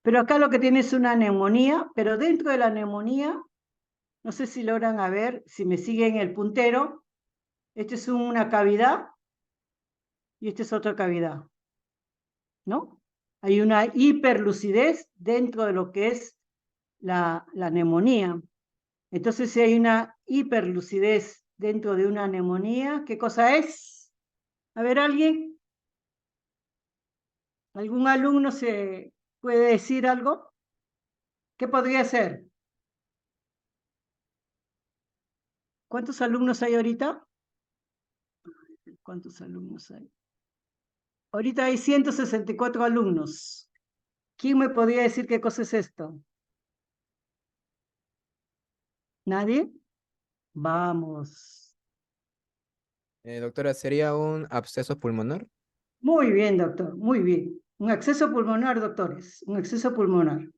Pero acá lo que tiene es una neumonía, pero dentro de la neumonía, no sé si logran ver, si me siguen el puntero, esta es una cavidad y esta es otra cavidad, ¿no? Hay una hiperlucidez dentro de lo que es la neumonía. Entonces, si hay una hiperlucidez dentro de una neumonía, ¿qué cosa es? A ver, ¿alguien? ¿Algún alumno se puede decir algo? ¿Qué podría ser? ¿Cuántos alumnos hay ahorita? ¿Cuántos alumnos hay? Ahorita hay 164 alumnos. ¿Quién me podría decir qué cosa es esto? ¿Nadie? Vamos. Doctora, ¿sería un absceso pulmonar? Muy bien, doctor, muy bien. Un acceso pulmonar, doctores, un acceso pulmonar.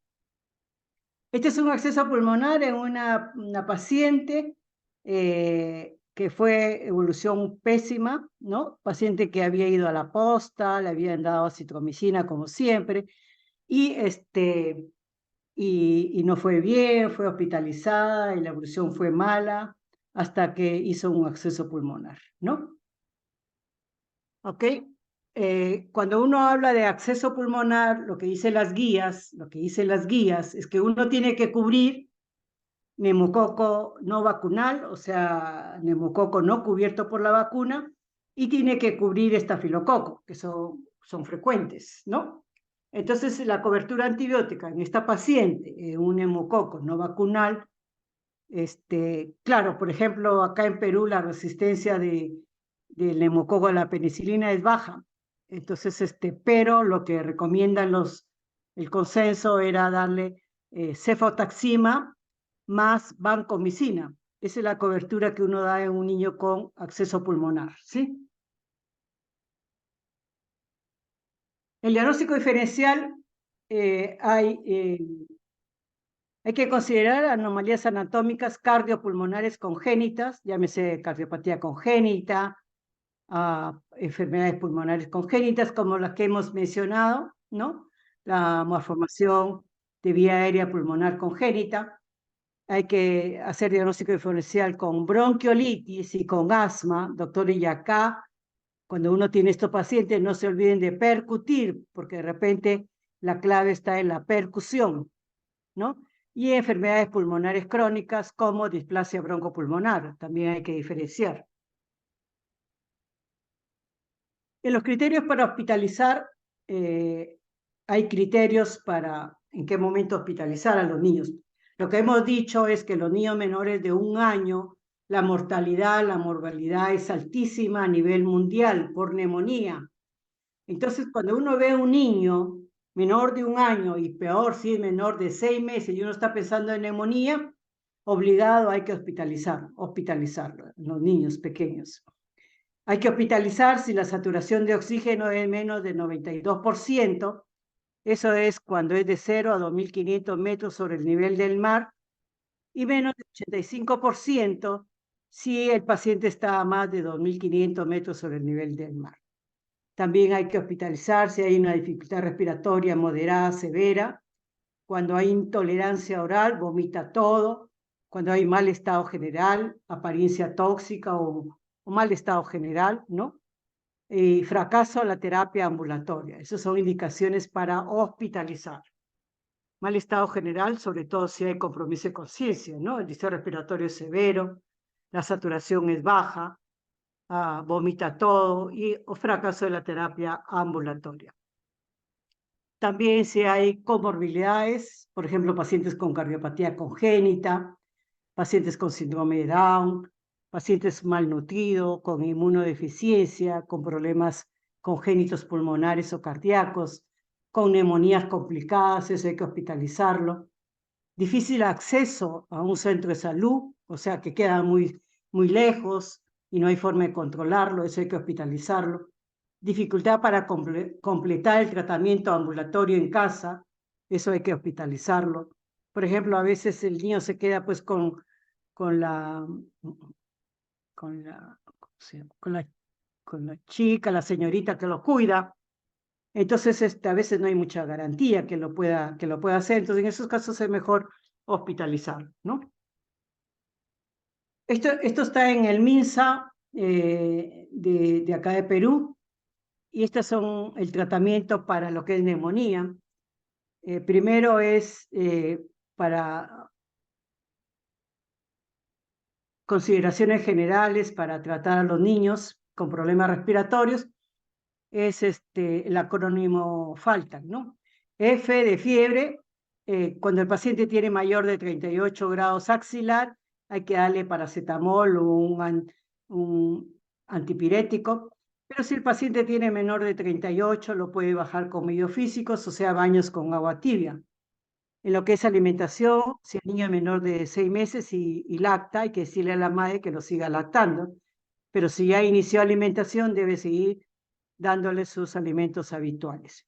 Este es un acceso pulmonar en una paciente que fue evolución pésima, ¿no? Paciente que había ido a la posta, le habían dado acitromicina como siempre, y, y no fue bien, fue hospitalizada y la evolución fue mala. hasta que hizo un acceso pulmonar, ¿no? ¿Ok? Cuando uno habla de acceso pulmonar, lo que dicen las guías es que uno tiene que cubrir neumococo no vacunal, o sea, neumococo no cubierto por la vacuna, y tiene que cubrir estafilococo, que son frecuentes, ¿no? Entonces, la cobertura antibiótica en esta paciente, un neumococo no vacunal, claro, por ejemplo, acá en Perú la resistencia del neumococo a la penicilina es baja. Entonces, pero lo que recomiendan el consenso era darle cefotaxima más vancomicina. Esa es la cobertura que uno da en un niño con acceso pulmonar, ¿sí? El diagnóstico diferencial hay que considerar anomalías anatómicas cardiopulmonares congénitas, llámese cardiopatía congénita, enfermedades pulmonares congénitas, como las que hemos mencionado, ¿no? La malformación de vía aérea pulmonar congénita. Hay que hacer diagnóstico diferencial con bronquiolitis y con asma, doctor, y acá, cuando uno tiene estos pacientes, no se olviden de percutir, porque de repente la clave está en la percusión, ¿no? Y enfermedades pulmonares crónicas como displasia broncopulmonar, también hay que diferenciar. En los criterios para hospitalizar, hay criterios para en qué momento hospitalizar a los niños. Lo que hemos dicho es que los niños menores de 1 año, la mortalidad, la morbilidad es altísima a nivel mundial por neumonía. Entonces, cuando uno ve a un niño menor de 1 año, y peor si es menor de 6 meses, y uno está pensando en neumonía, obligado hay que hospitalizarlo, los niños pequeños. Hay que hospitalizar si la saturación de oxígeno es menos de 92%, eso es cuando es de 0 a 2.500 metros sobre el nivel del mar, y menos de 85% si el paciente está a más de 2.500 metros sobre el nivel del mar. También hay que hospitalizar si hay una dificultad respiratoria moderada, severa, cuando hay intolerancia oral, vomita todo, cuando hay mal estado general, apariencia tóxica o mal estado general, ¿no? Y fracaso a la terapia ambulatoria. Esas son indicaciones para hospitalizar. Mal estado general, sobre todo si hay compromiso de conciencia, ¿no? El distrés respiratorio es severo, la saturación es baja, vomita todo o fracaso de la terapia ambulatoria. También si hay comorbilidades, por ejemplo, pacientes con cardiopatía congénita, pacientes con síndrome de Down, pacientes malnutridos, con inmunodeficiencia, con problemas congénitos pulmonares o cardíacos, con neumonías complicadas, eso hay que hospitalizarlo. Difícil acceso a un centro de salud, o sea, que queda muy, muy lejos y no hay forma de controlarlo, eso hay que hospitalizarlo. Dificultad para completar el tratamiento ambulatorio en casa, eso hay que hospitalizarlo. Por ejemplo, a veces el niño se queda pues con la chica, la señorita que lo cuida. Entonces, a veces no hay mucha garantía que lo pueda hacer. Entonces, en esos casos es mejor hospitalizar, ¿no? Esto está en el MINSA de acá de Perú, y estos son el tratamiento para lo que es neumonía. Primero es para consideraciones generales para tratar a los niños con problemas respiratorios, es el acrónimo FALTAN, ¿no? F de fiebre, cuando el paciente tiene mayor de 38 grados axilar, hay que darle paracetamol o un antipirético, pero si el paciente tiene menor de 38, lo puede bajar con medios físicos, o sea, baños con agua tibia. En lo que es alimentación, si el niño es menor de 6 meses y lacta, hay que decirle a la madre que lo siga lactando, pero si ya inició alimentación, debe seguir dándole sus alimentos habituales.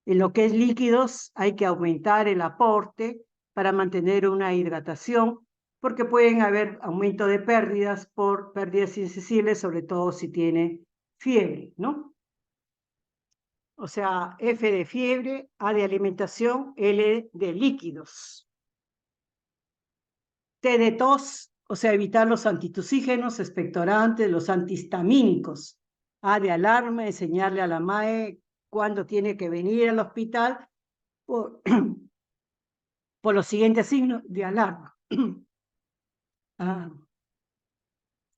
En lo que es líquidos, hay que aumentar el aporte para mantener una hidratación, porque pueden haber aumento de pérdidas por pérdidas insensibles, sobre todo si tiene fiebre, ¿no? O sea, F de fiebre, A de alimentación, L de líquidos. T de tos, o sea, evitar los antitusígenos, expectorantes, los antihistamínicos. De alarma, enseñarle a la MAE cuándo tiene que venir al hospital por, por los siguientes signos de alarma.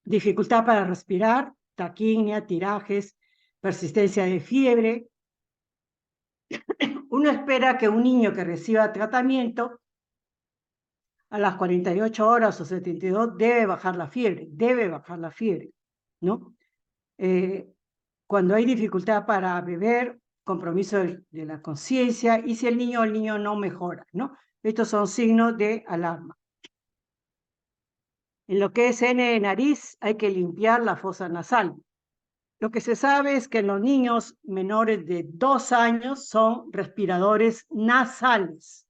Dificultad para respirar, taquimia, tirajes, persistencia de fiebre. Uno espera que un niño que reciba tratamiento a las 48 horas o 72 debe bajar la fiebre, ¿no? Cuando hay dificultad para beber, compromiso de la conciencia, y si el niño no mejora, ¿no? Estos son signos de alarma. En lo que es N de nariz, hay que limpiar la fosa nasal. Lo que se sabe es que en los niños menores de 2 años son respiradores nasales.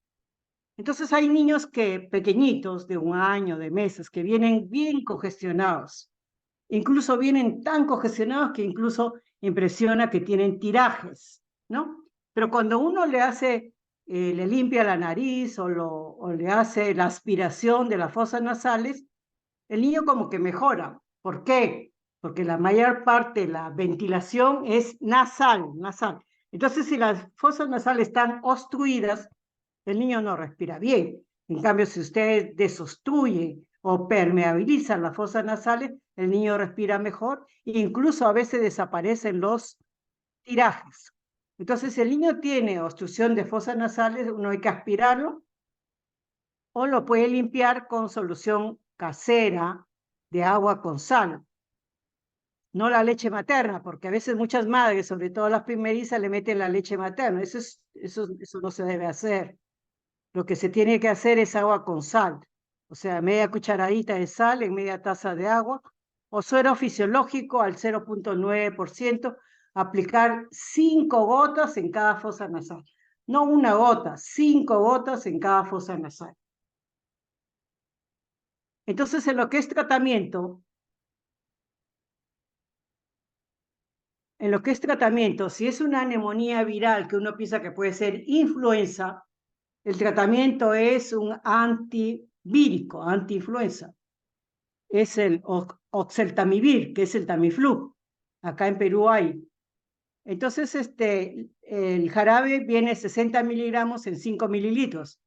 Entonces hay niños pequeñitos, de 1 año, de meses, que vienen bien congestionados. Incluso vienen tan congestionados que incluso impresiona que tienen tirajes, ¿no? Pero cuando uno le limpia la nariz o le hace la aspiración de las fosas nasales, el niño como que mejora. ¿Por qué? Porque la mayor parte de la ventilación es nasal. Entonces, si las fosas nasales están obstruidas, el niño no respira bien. En cambio, si usted desobstruye o permeabiliza las fosas nasales, el niño respira mejor e incluso a veces desaparecen los tirajes. Entonces, si el niño tiene obstrucción de fosas nasales, uno hay que aspirarlo o lo puede limpiar con solución casera de agua con sal. No la leche materna, porque a veces muchas madres, sobre todo las primerizas, le meten la leche materna. Eso no se debe hacer. Lo que se tiene que hacer es agua con sal, o sea, media cucharadita de sal en media taza de agua, o suero fisiológico al 0,9%, aplicar 5 gotas en cada fosa nasal. No 1 gota, 5 gotas en cada fosa nasal. Entonces, en lo que es tratamiento, si es una neumonía viral que uno piensa que puede ser influenza, el tratamiento es un antivírico, antiinfluenza. Es el oseltamivir, que es el Tamiflu. Acá en Perú hay. Entonces, el jarabe viene 60 miligramos en 5 mililitros.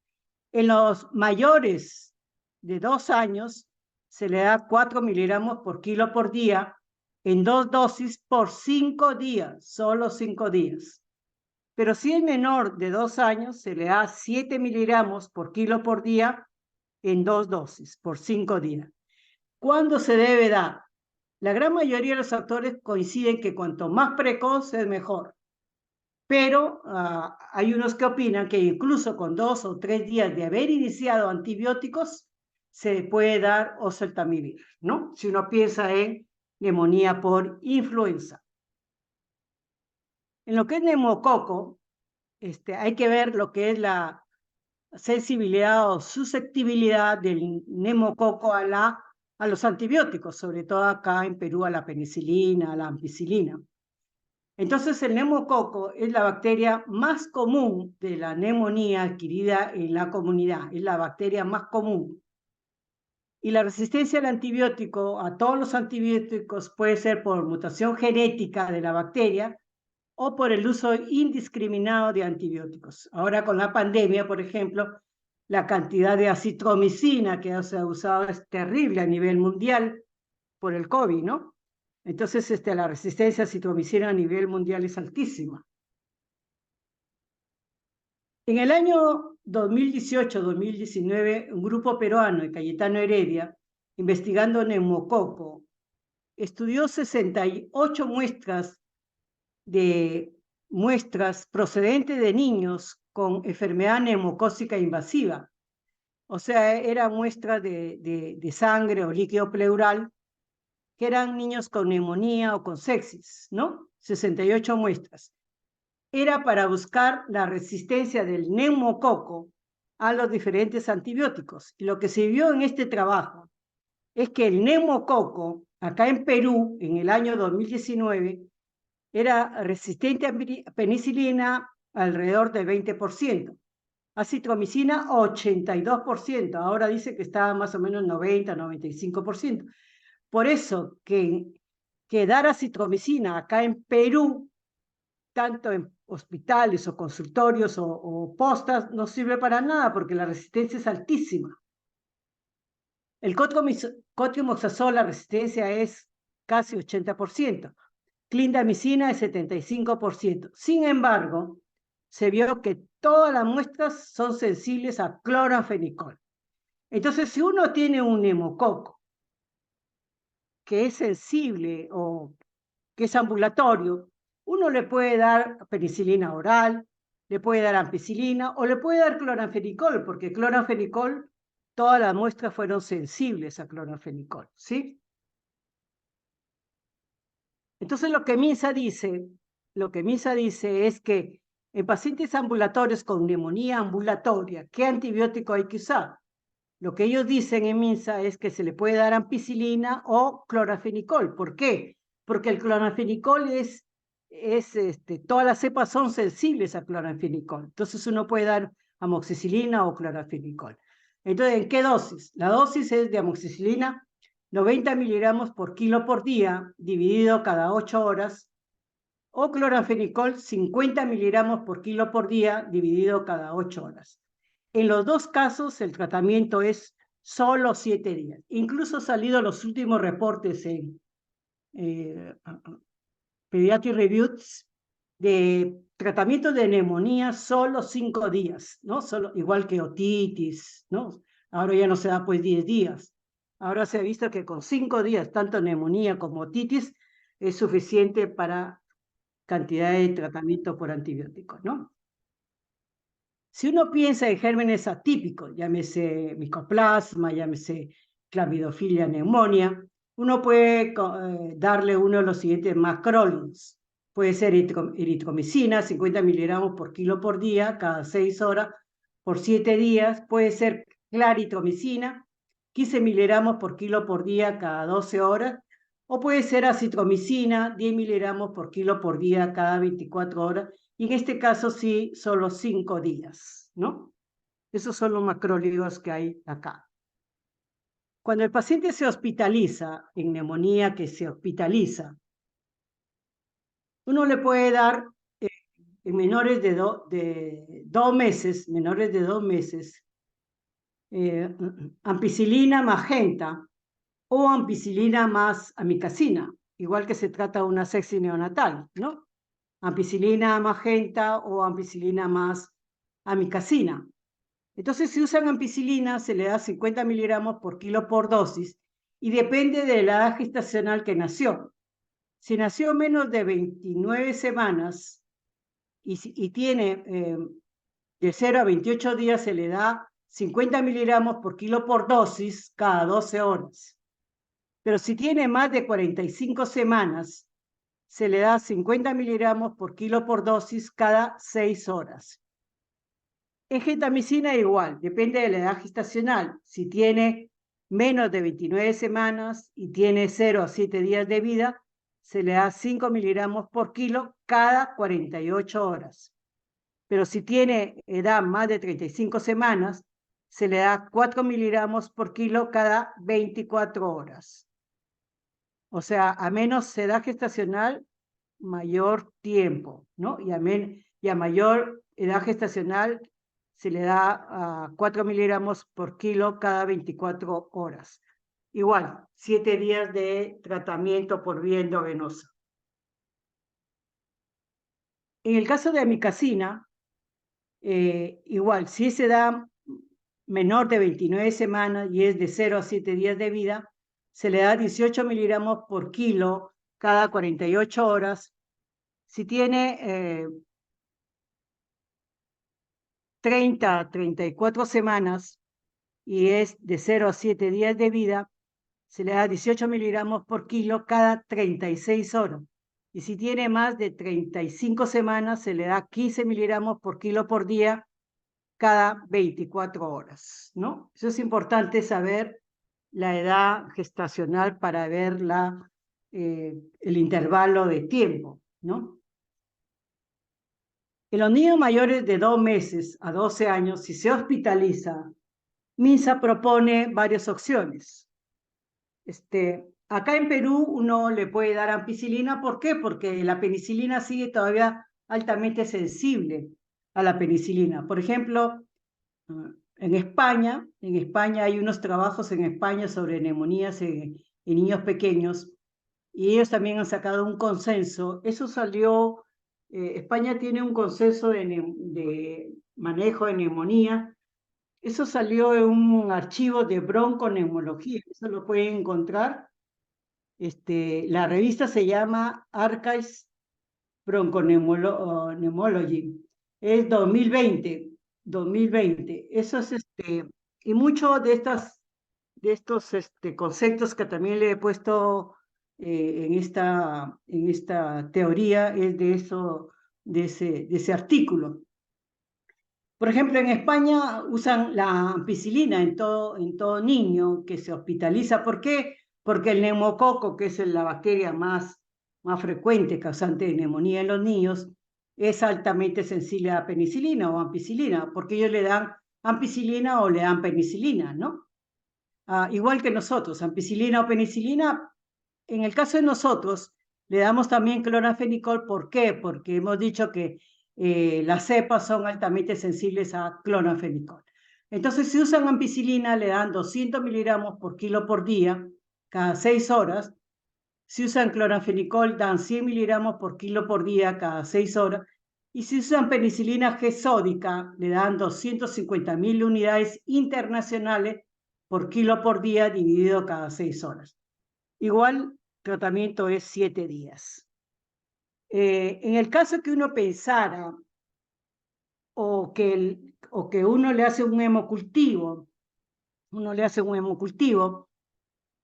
En los mayores de 2 años, se le da 4 miligramos por kilo por día, en 2 dosis por 5 días, solo 5 días. Pero si es menor de 2 años, se le da 7 miligramos por kilo por día, en 2 dosis, por 5 días. ¿Cuándo se debe dar? La gran mayoría de los autores coinciden que cuanto más precoz es mejor. Pero hay unos que opinan que incluso con 2 o 3 días de haber iniciado antibióticos, se puede dar oseltamivir, ¿no? Si uno piensa en neumonía por influenza. En lo que es neumococo, hay que ver lo que es la sensibilidad o susceptibilidad del neumococo a los antibióticos, sobre todo acá en Perú a la penicilina, a la ampicilina. Entonces, el neumococo es la bacteria más común de la neumonía adquirida en la comunidad, es la bacteria más común. Y la resistencia al antibiótico, a todos los antibióticos, puede ser por mutación genética de la bacteria o por el uso indiscriminado de antibióticos. Ahora con la pandemia, por ejemplo, la cantidad de acitromicina que se ha usado es terrible a nivel mundial por el COVID, ¿no? Entonces, la resistencia a acitromicina a nivel mundial es altísima. En el año 2018-2019, un grupo peruano de Cayetano Heredia, investigando neumococo, estudió 68 muestras procedentes de niños con enfermedad neumocócica invasiva. O sea, era muestra de sangre o líquido pleural, que eran niños con neumonía o con sepsis, ¿no? 68 muestras. Era para buscar la resistencia del neumococo a los diferentes antibióticos. Y lo que se vio en este trabajo es que el neumococo, acá en Perú, en el año 2019, era resistente a penicilina alrededor del 20%. Acitromicina 82%, ahora dice que está más o menos 90-95%. Por eso que dar acitromicina acá en Perú, tanto en hospitales o consultorios o postas, no sirve para nada porque la resistencia es altísima. El cotrimoxazol, la resistencia es casi 80%. Clindamicina es 75%. Sin embargo, se vio que todas las muestras son sensibles a cloranfenicol. Entonces, si uno tiene un neumococo que es sensible o que es ambulatorio, uno le puede dar penicilina oral, le puede dar ampicilina o le puede dar cloranfenicol, porque cloranfenicol, todas las muestras fueron sensibles a cloranfenicol, ¿sí? Entonces lo que MINSA dice es que en pacientes ambulatorios con neumonía ambulatoria, ¿qué antibiótico hay que usar? Lo que ellos dicen en MINSA es que se le puede dar ampicilina o cloranfenicol. ¿Por qué? Porque el cloranfenicol todas las cepas son sensibles a cloranfenicol. Entonces uno puede dar amoxicilina o cloranfenicol. Entonces, ¿en qué dosis? La dosis es de amoxicilina 90 miligramos por kilo por día, dividido cada 8 horas, o cloranfenicol 50 miligramos por kilo por día, dividido cada 8 horas. En los dos casos, el tratamiento es solo 7 días. Incluso han salido los últimos reportes en Pediatric Reviews de tratamiento de neumonía solo 5 días, ¿no? Solo, igual que otitis, ¿no? Ahora ya no se da pues 10 días. Ahora se ha visto que con 5 días, tanto neumonía como otitis, es suficiente para cantidad de tratamiento por antibióticos, ¿no? Si uno piensa en gérmenes atípicos, llámese micoplasma, llámese clavidofilia pneumonia, uno puede darle uno de los siguientes macrólidos. Puede ser eritromicina, 50 miligramos por kilo por día, cada 6 horas, por 7 días. Puede ser claritromicina, 15 miligramos por kilo por día, cada 12 horas. O puede ser acitromicina, 10 miligramos por kilo por día, cada 24 horas. Y en este caso sí, solo 5 días, ¿no? Esos son los macrólidos que hay acá. Cuando el paciente se hospitaliza, en neumonía que se hospitaliza, uno le puede dar en menores de 2 meses, ampicilina magenta o ampicilina más amicacina, igual que se trata de una sepsis neonatal, ¿no? Ampicilina magenta o ampicilina más amicacina. Entonces, si usan ampicilina, se le da 50 miligramos por kilo por dosis y depende de la edad gestacional que nació. Si nació menos de 29 semanas y tiene de 0 a 28 días, se le da 50 miligramos por kilo por dosis cada 12 horas. Pero si tiene más de 45 semanas, se le da 50 miligramos por kilo por dosis cada 6 horas. En gentamicina igual, depende de la edad gestacional. Si tiene menos de 29 semanas y tiene 0 a 7 días de vida, se le da 5 miligramos por kilo cada 48 horas. Pero si tiene edad más de 35 semanas, se le da 4 miligramos por kilo cada 24 horas. O sea, a menos edad gestacional, mayor tiempo, ¿no? Y a mayor edad gestacional se le da 4 miligramos por kilo cada 24 horas. Igual, 7 días de tratamiento por vía endovenosa. En el caso de amicacina, igual, si se da menor de 29 semanas y es de 0 a 7 días de vida, se le da 18 miligramos por kilo cada 48 horas. Si tiene 30 a 34 semanas y es de 0 a 7 días de vida, se le da 18 miligramos por kilo cada 36 horas. Y si tiene más de 35 semanas, se le da 15 miligramos por kilo por día cada 24 horas, ¿no? Eso es importante saber la edad gestacional para ver el intervalo de tiempo, ¿no? En los niños mayores de 2 meses a 12 años, si se hospitaliza, MINSA propone varias opciones. Acá en Perú uno le puede dar ampicilina, ¿por qué? Porque la penicilina sigue todavía altamente sensible a la penicilina. Por ejemplo, en España hay unos trabajos en España sobre neumonías en niños pequeños y ellos también han sacado un consenso. Eso salió, España tiene un consenso de manejo de neumonía. Eso salió en un archivo de bronconeumología, eso lo pueden encontrar. La revista se llama Archives Bronchoneumology. Es 2020. Eso es y muchos de estos conceptos que también le he puesto en esta teoría es de ese artículo. Por ejemplo, en España usan la ampicilina en todo niño que se hospitaliza. ¿Por qué? Porque el neumococo, que es la bacteria más frecuente causante de neumonía en los niños, es altamente sensible a penicilina o ampicilina, porque ellos le dan ampicilina o le dan penicilina, ¿no? Igual que nosotros, ampicilina o penicilina. En el caso de nosotros, le damos también clorafenicol. ¿Por qué? Porque hemos dicho que las cepas son altamente sensibles a clorafenicol. Entonces, si usan ampicilina, le dan 200 miligramos por kilo por día, cada 6 horas. Si usan clorafenicol, dan 100 miligramos por kilo por día, cada 6 horas. Y si usan penicilina G sódica, le dan 250.000 unidades internacionales por kilo por día, dividido cada 6 horas. Igual, tratamiento es 7 días. En el caso que uno pensara o que uno le hace un hemocultivo,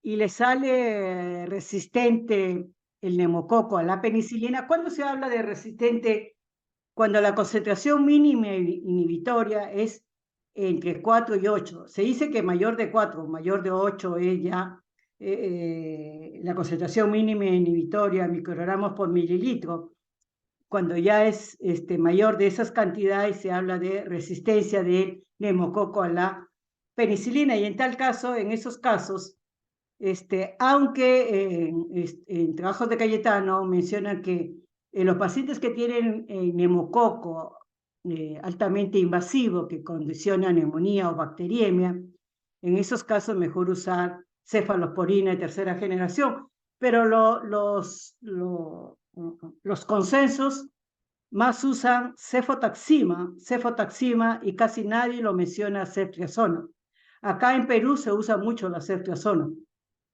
y le sale resistente el neumococo a la penicilina. ¿Cuándo se habla de resistente? Cuando la concentración mínima inhibitoria es entre 4 y 8. Se dice que mayor de 4, mayor de 8 es ya la concentración mínima inhibitoria, microgramos por mililitro. Cuando ya es mayor de esas cantidades, se habla de resistencia del neumococo a la penicilina. Y en tal caso, en esos casos, aunque en trabajos de Cayetano mencionan que los pacientes que tienen neumococo altamente invasivo, que condiciona neumonía o bacteriemia, en esos casos mejor usar cefalosporina de tercera generación. Pero los consensos más usan cefotaxima, y casi nadie lo menciona ceftriaxona. Acá en Perú se usa mucho la ceftriaxona,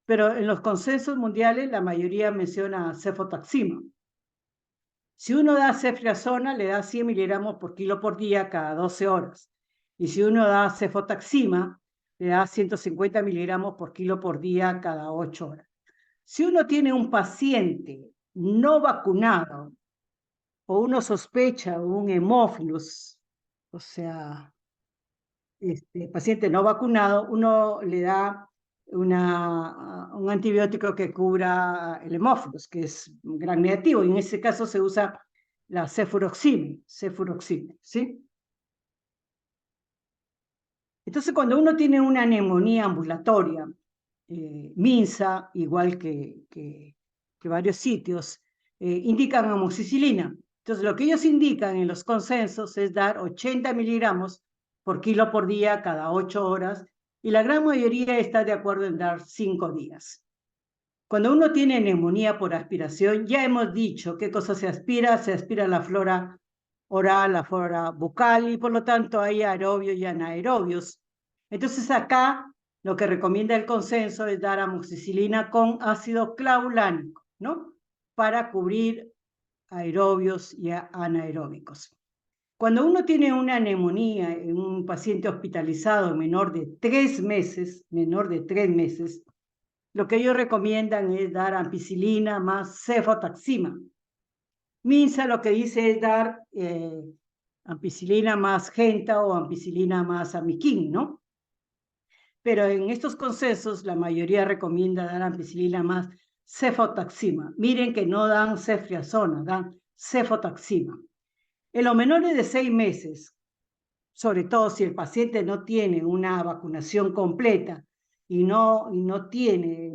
pero en los consensos mundiales la mayoría menciona cefotaxima. Si uno da ceftriaxona, le da 100 miligramos por kilo por día cada 12 horas. Y si uno da cefotaxima, le da 150 miligramos por kilo por día cada 8 horas. Si uno tiene un paciente no vacunado o uno sospecha un hemófilus, o sea, paciente no vacunado, uno le da un antibiótico que cubra el hemófilus, que es gran negativo, y en ese caso se usa la cefuroxime, ¿sí? Entonces, cuando uno tiene una neumonía ambulatoria, MINSA, igual que varios sitios, indican amoxicilina. Entonces, lo que ellos indican en los consensos es dar 80 miligramos por kilo por día cada 8 horas, y la gran mayoría está de acuerdo en dar 5 días. Cuando uno tiene neumonía por aspiración, ya hemos dicho qué cosa se aspira la flora oral, la flora bucal, y por lo tanto hay aerobios y anaerobios. Entonces acá lo que recomienda el consenso es dar amoxicilina con ácido clavulánico, ¿no? Para cubrir aerobios y anaeróbicos. Cuando uno tiene una neumonía en un paciente hospitalizado menor de 3 meses, lo que ellos recomiendan es dar ampicilina más cefotaxima. MINSA lo que dice es dar ampicilina más genta o ampicilina más amiquín, ¿no? Pero en estos consensos la mayoría recomienda dar ampicilina más cefotaxima. Miren que no dan ceftriaxona, dan cefotaxima. En los menores de 6 meses, sobre todo si el paciente no tiene una vacunación completa y no tiene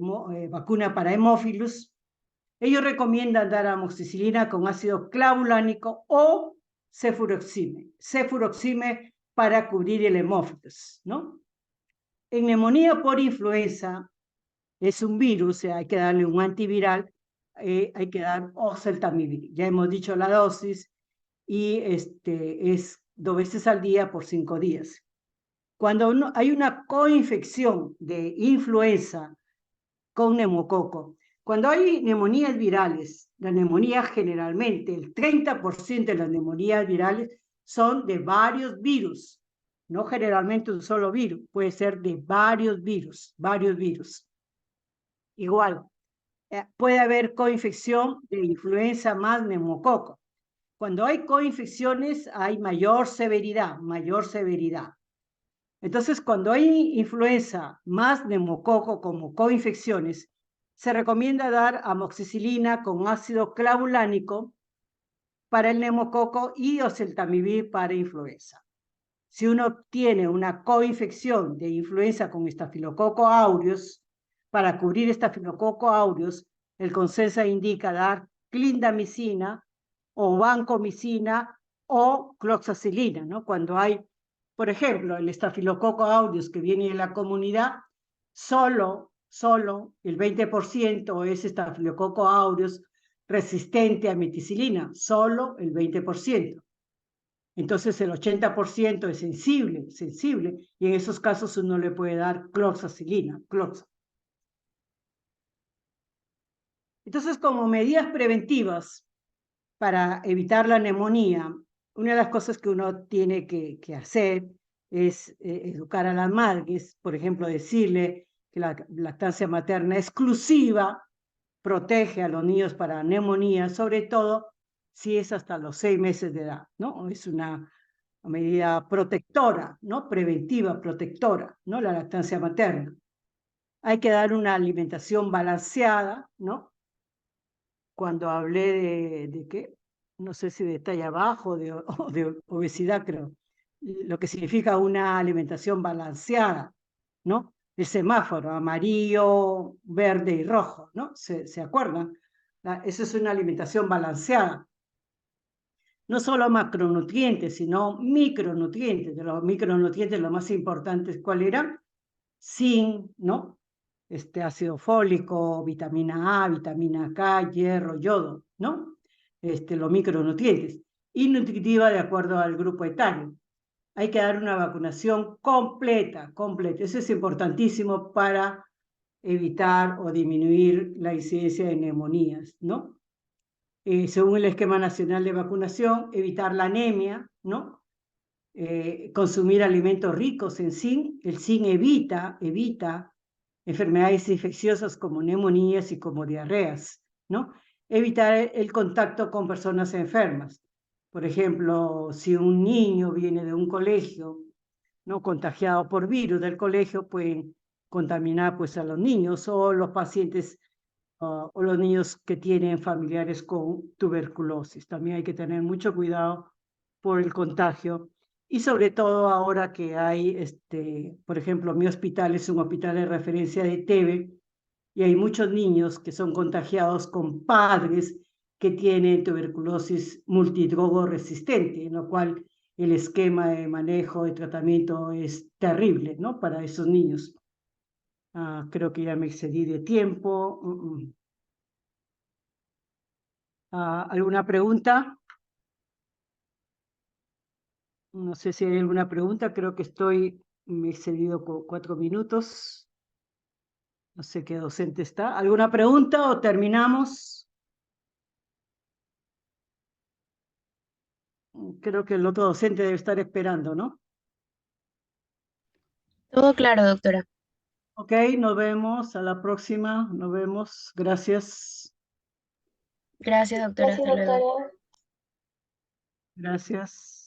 vacuna para hemófilos, ellos recomiendan dar amoxicilina con ácido clavulánico o cefuroxime para cubrir el hemófilos, ¿no? En neumonía por influenza, es un virus, hay que darle un antiviral, hay que dar oseltamivir. Ya hemos dicho la dosis y es 2 veces al día por 5 días. Cuando hay una coinfección de influenza con neumococo, cuando hay neumonías virales, la neumonía generalmente, el 30% de las neumonías virales son de varios virus, no generalmente un solo virus, puede ser de varios virus. Igual, puede haber coinfección de influenza más neumococo. Cuando hay coinfecciones hay mayor severidad. Entonces, cuando hay influenza más neumococo como coinfecciones, se recomienda dar amoxicilina con ácido clavulánico para el neumococo y oseltamivir para influenza. Si uno tiene una coinfección de influenza con estafilococo aureus, para cubrir estafilococo aureus, el consenso indica dar clindamicina o vancomicina o cloxacilina, ¿no? Cuando hay, por ejemplo, el estafilococo aureus que viene de la comunidad, solo el 20% es estafilococo aureus resistente a meticilina, solo el 20%. Entonces el 80% es sensible, y en esos casos uno le puede dar cloxacilina, cloxa. Entonces, como medidas preventivas para evitar la neumonía, una de las cosas que uno tiene que hacer es educar a las madres, por ejemplo, decirle que la lactancia materna exclusiva protege a los niños para neumonía, sobre todo si es hasta los 6 meses de edad, ¿no? Es una medida protectora, ¿no? Preventiva, protectora, ¿no? La lactancia materna. Hay que dar una alimentación balanceada, ¿no? Cuando hablé de qué, no sé si de talla baja o de obesidad, creo. Lo que significa una alimentación balanceada, ¿no? El semáforo, amarillo, verde y rojo, ¿no? ¿Se acuerdan? Esa es una alimentación balanceada. No solo macronutrientes, sino micronutrientes. De los micronutrientes, los más importantes, ¿cuáles eran? Zinc, ¿no? Ácido fólico, vitamina A, vitamina K, hierro, yodo, ¿no? Los micronutrientes. Y nutritiva de acuerdo al grupo etario. Hay que dar una vacunación completa. Eso es importantísimo para evitar o disminuir la incidencia de neumonías, ¿no? Según el esquema nacional de vacunación, evitar la anemia, ¿no? Consumir alimentos ricos en zinc. El zinc evita enfermedades infecciosas como neumonías y como diarreas, ¿no? Evitar el contacto con personas enfermas. Por ejemplo, si un niño viene de un colegio, ¿no? Contagiado por virus del colegio, pueden contaminar pues a los niños o los pacientes o los niños que tienen familiares con tuberculosis. También hay que tener mucho cuidado por el contagio y sobre todo ahora que hay, por ejemplo, mi hospital es un hospital de referencia de TB y hay muchos niños que son contagiados con padres que tienen tuberculosis multidrogo resistente, en lo cual el esquema de manejo y tratamiento es terrible, ¿no? Para esos niños. Creo que ya me excedí de tiempo. ¿Alguna pregunta? No sé si hay alguna pregunta. Creo que me he excedido con 4 minutos. No sé qué docente está. ¿Alguna pregunta o terminamos? Creo que el otro docente debe estar esperando, ¿no? Todo claro, doctora. Ok, nos vemos. A la próxima. Nos vemos. Gracias. Gracias, doctora. Hasta luego. Gracias.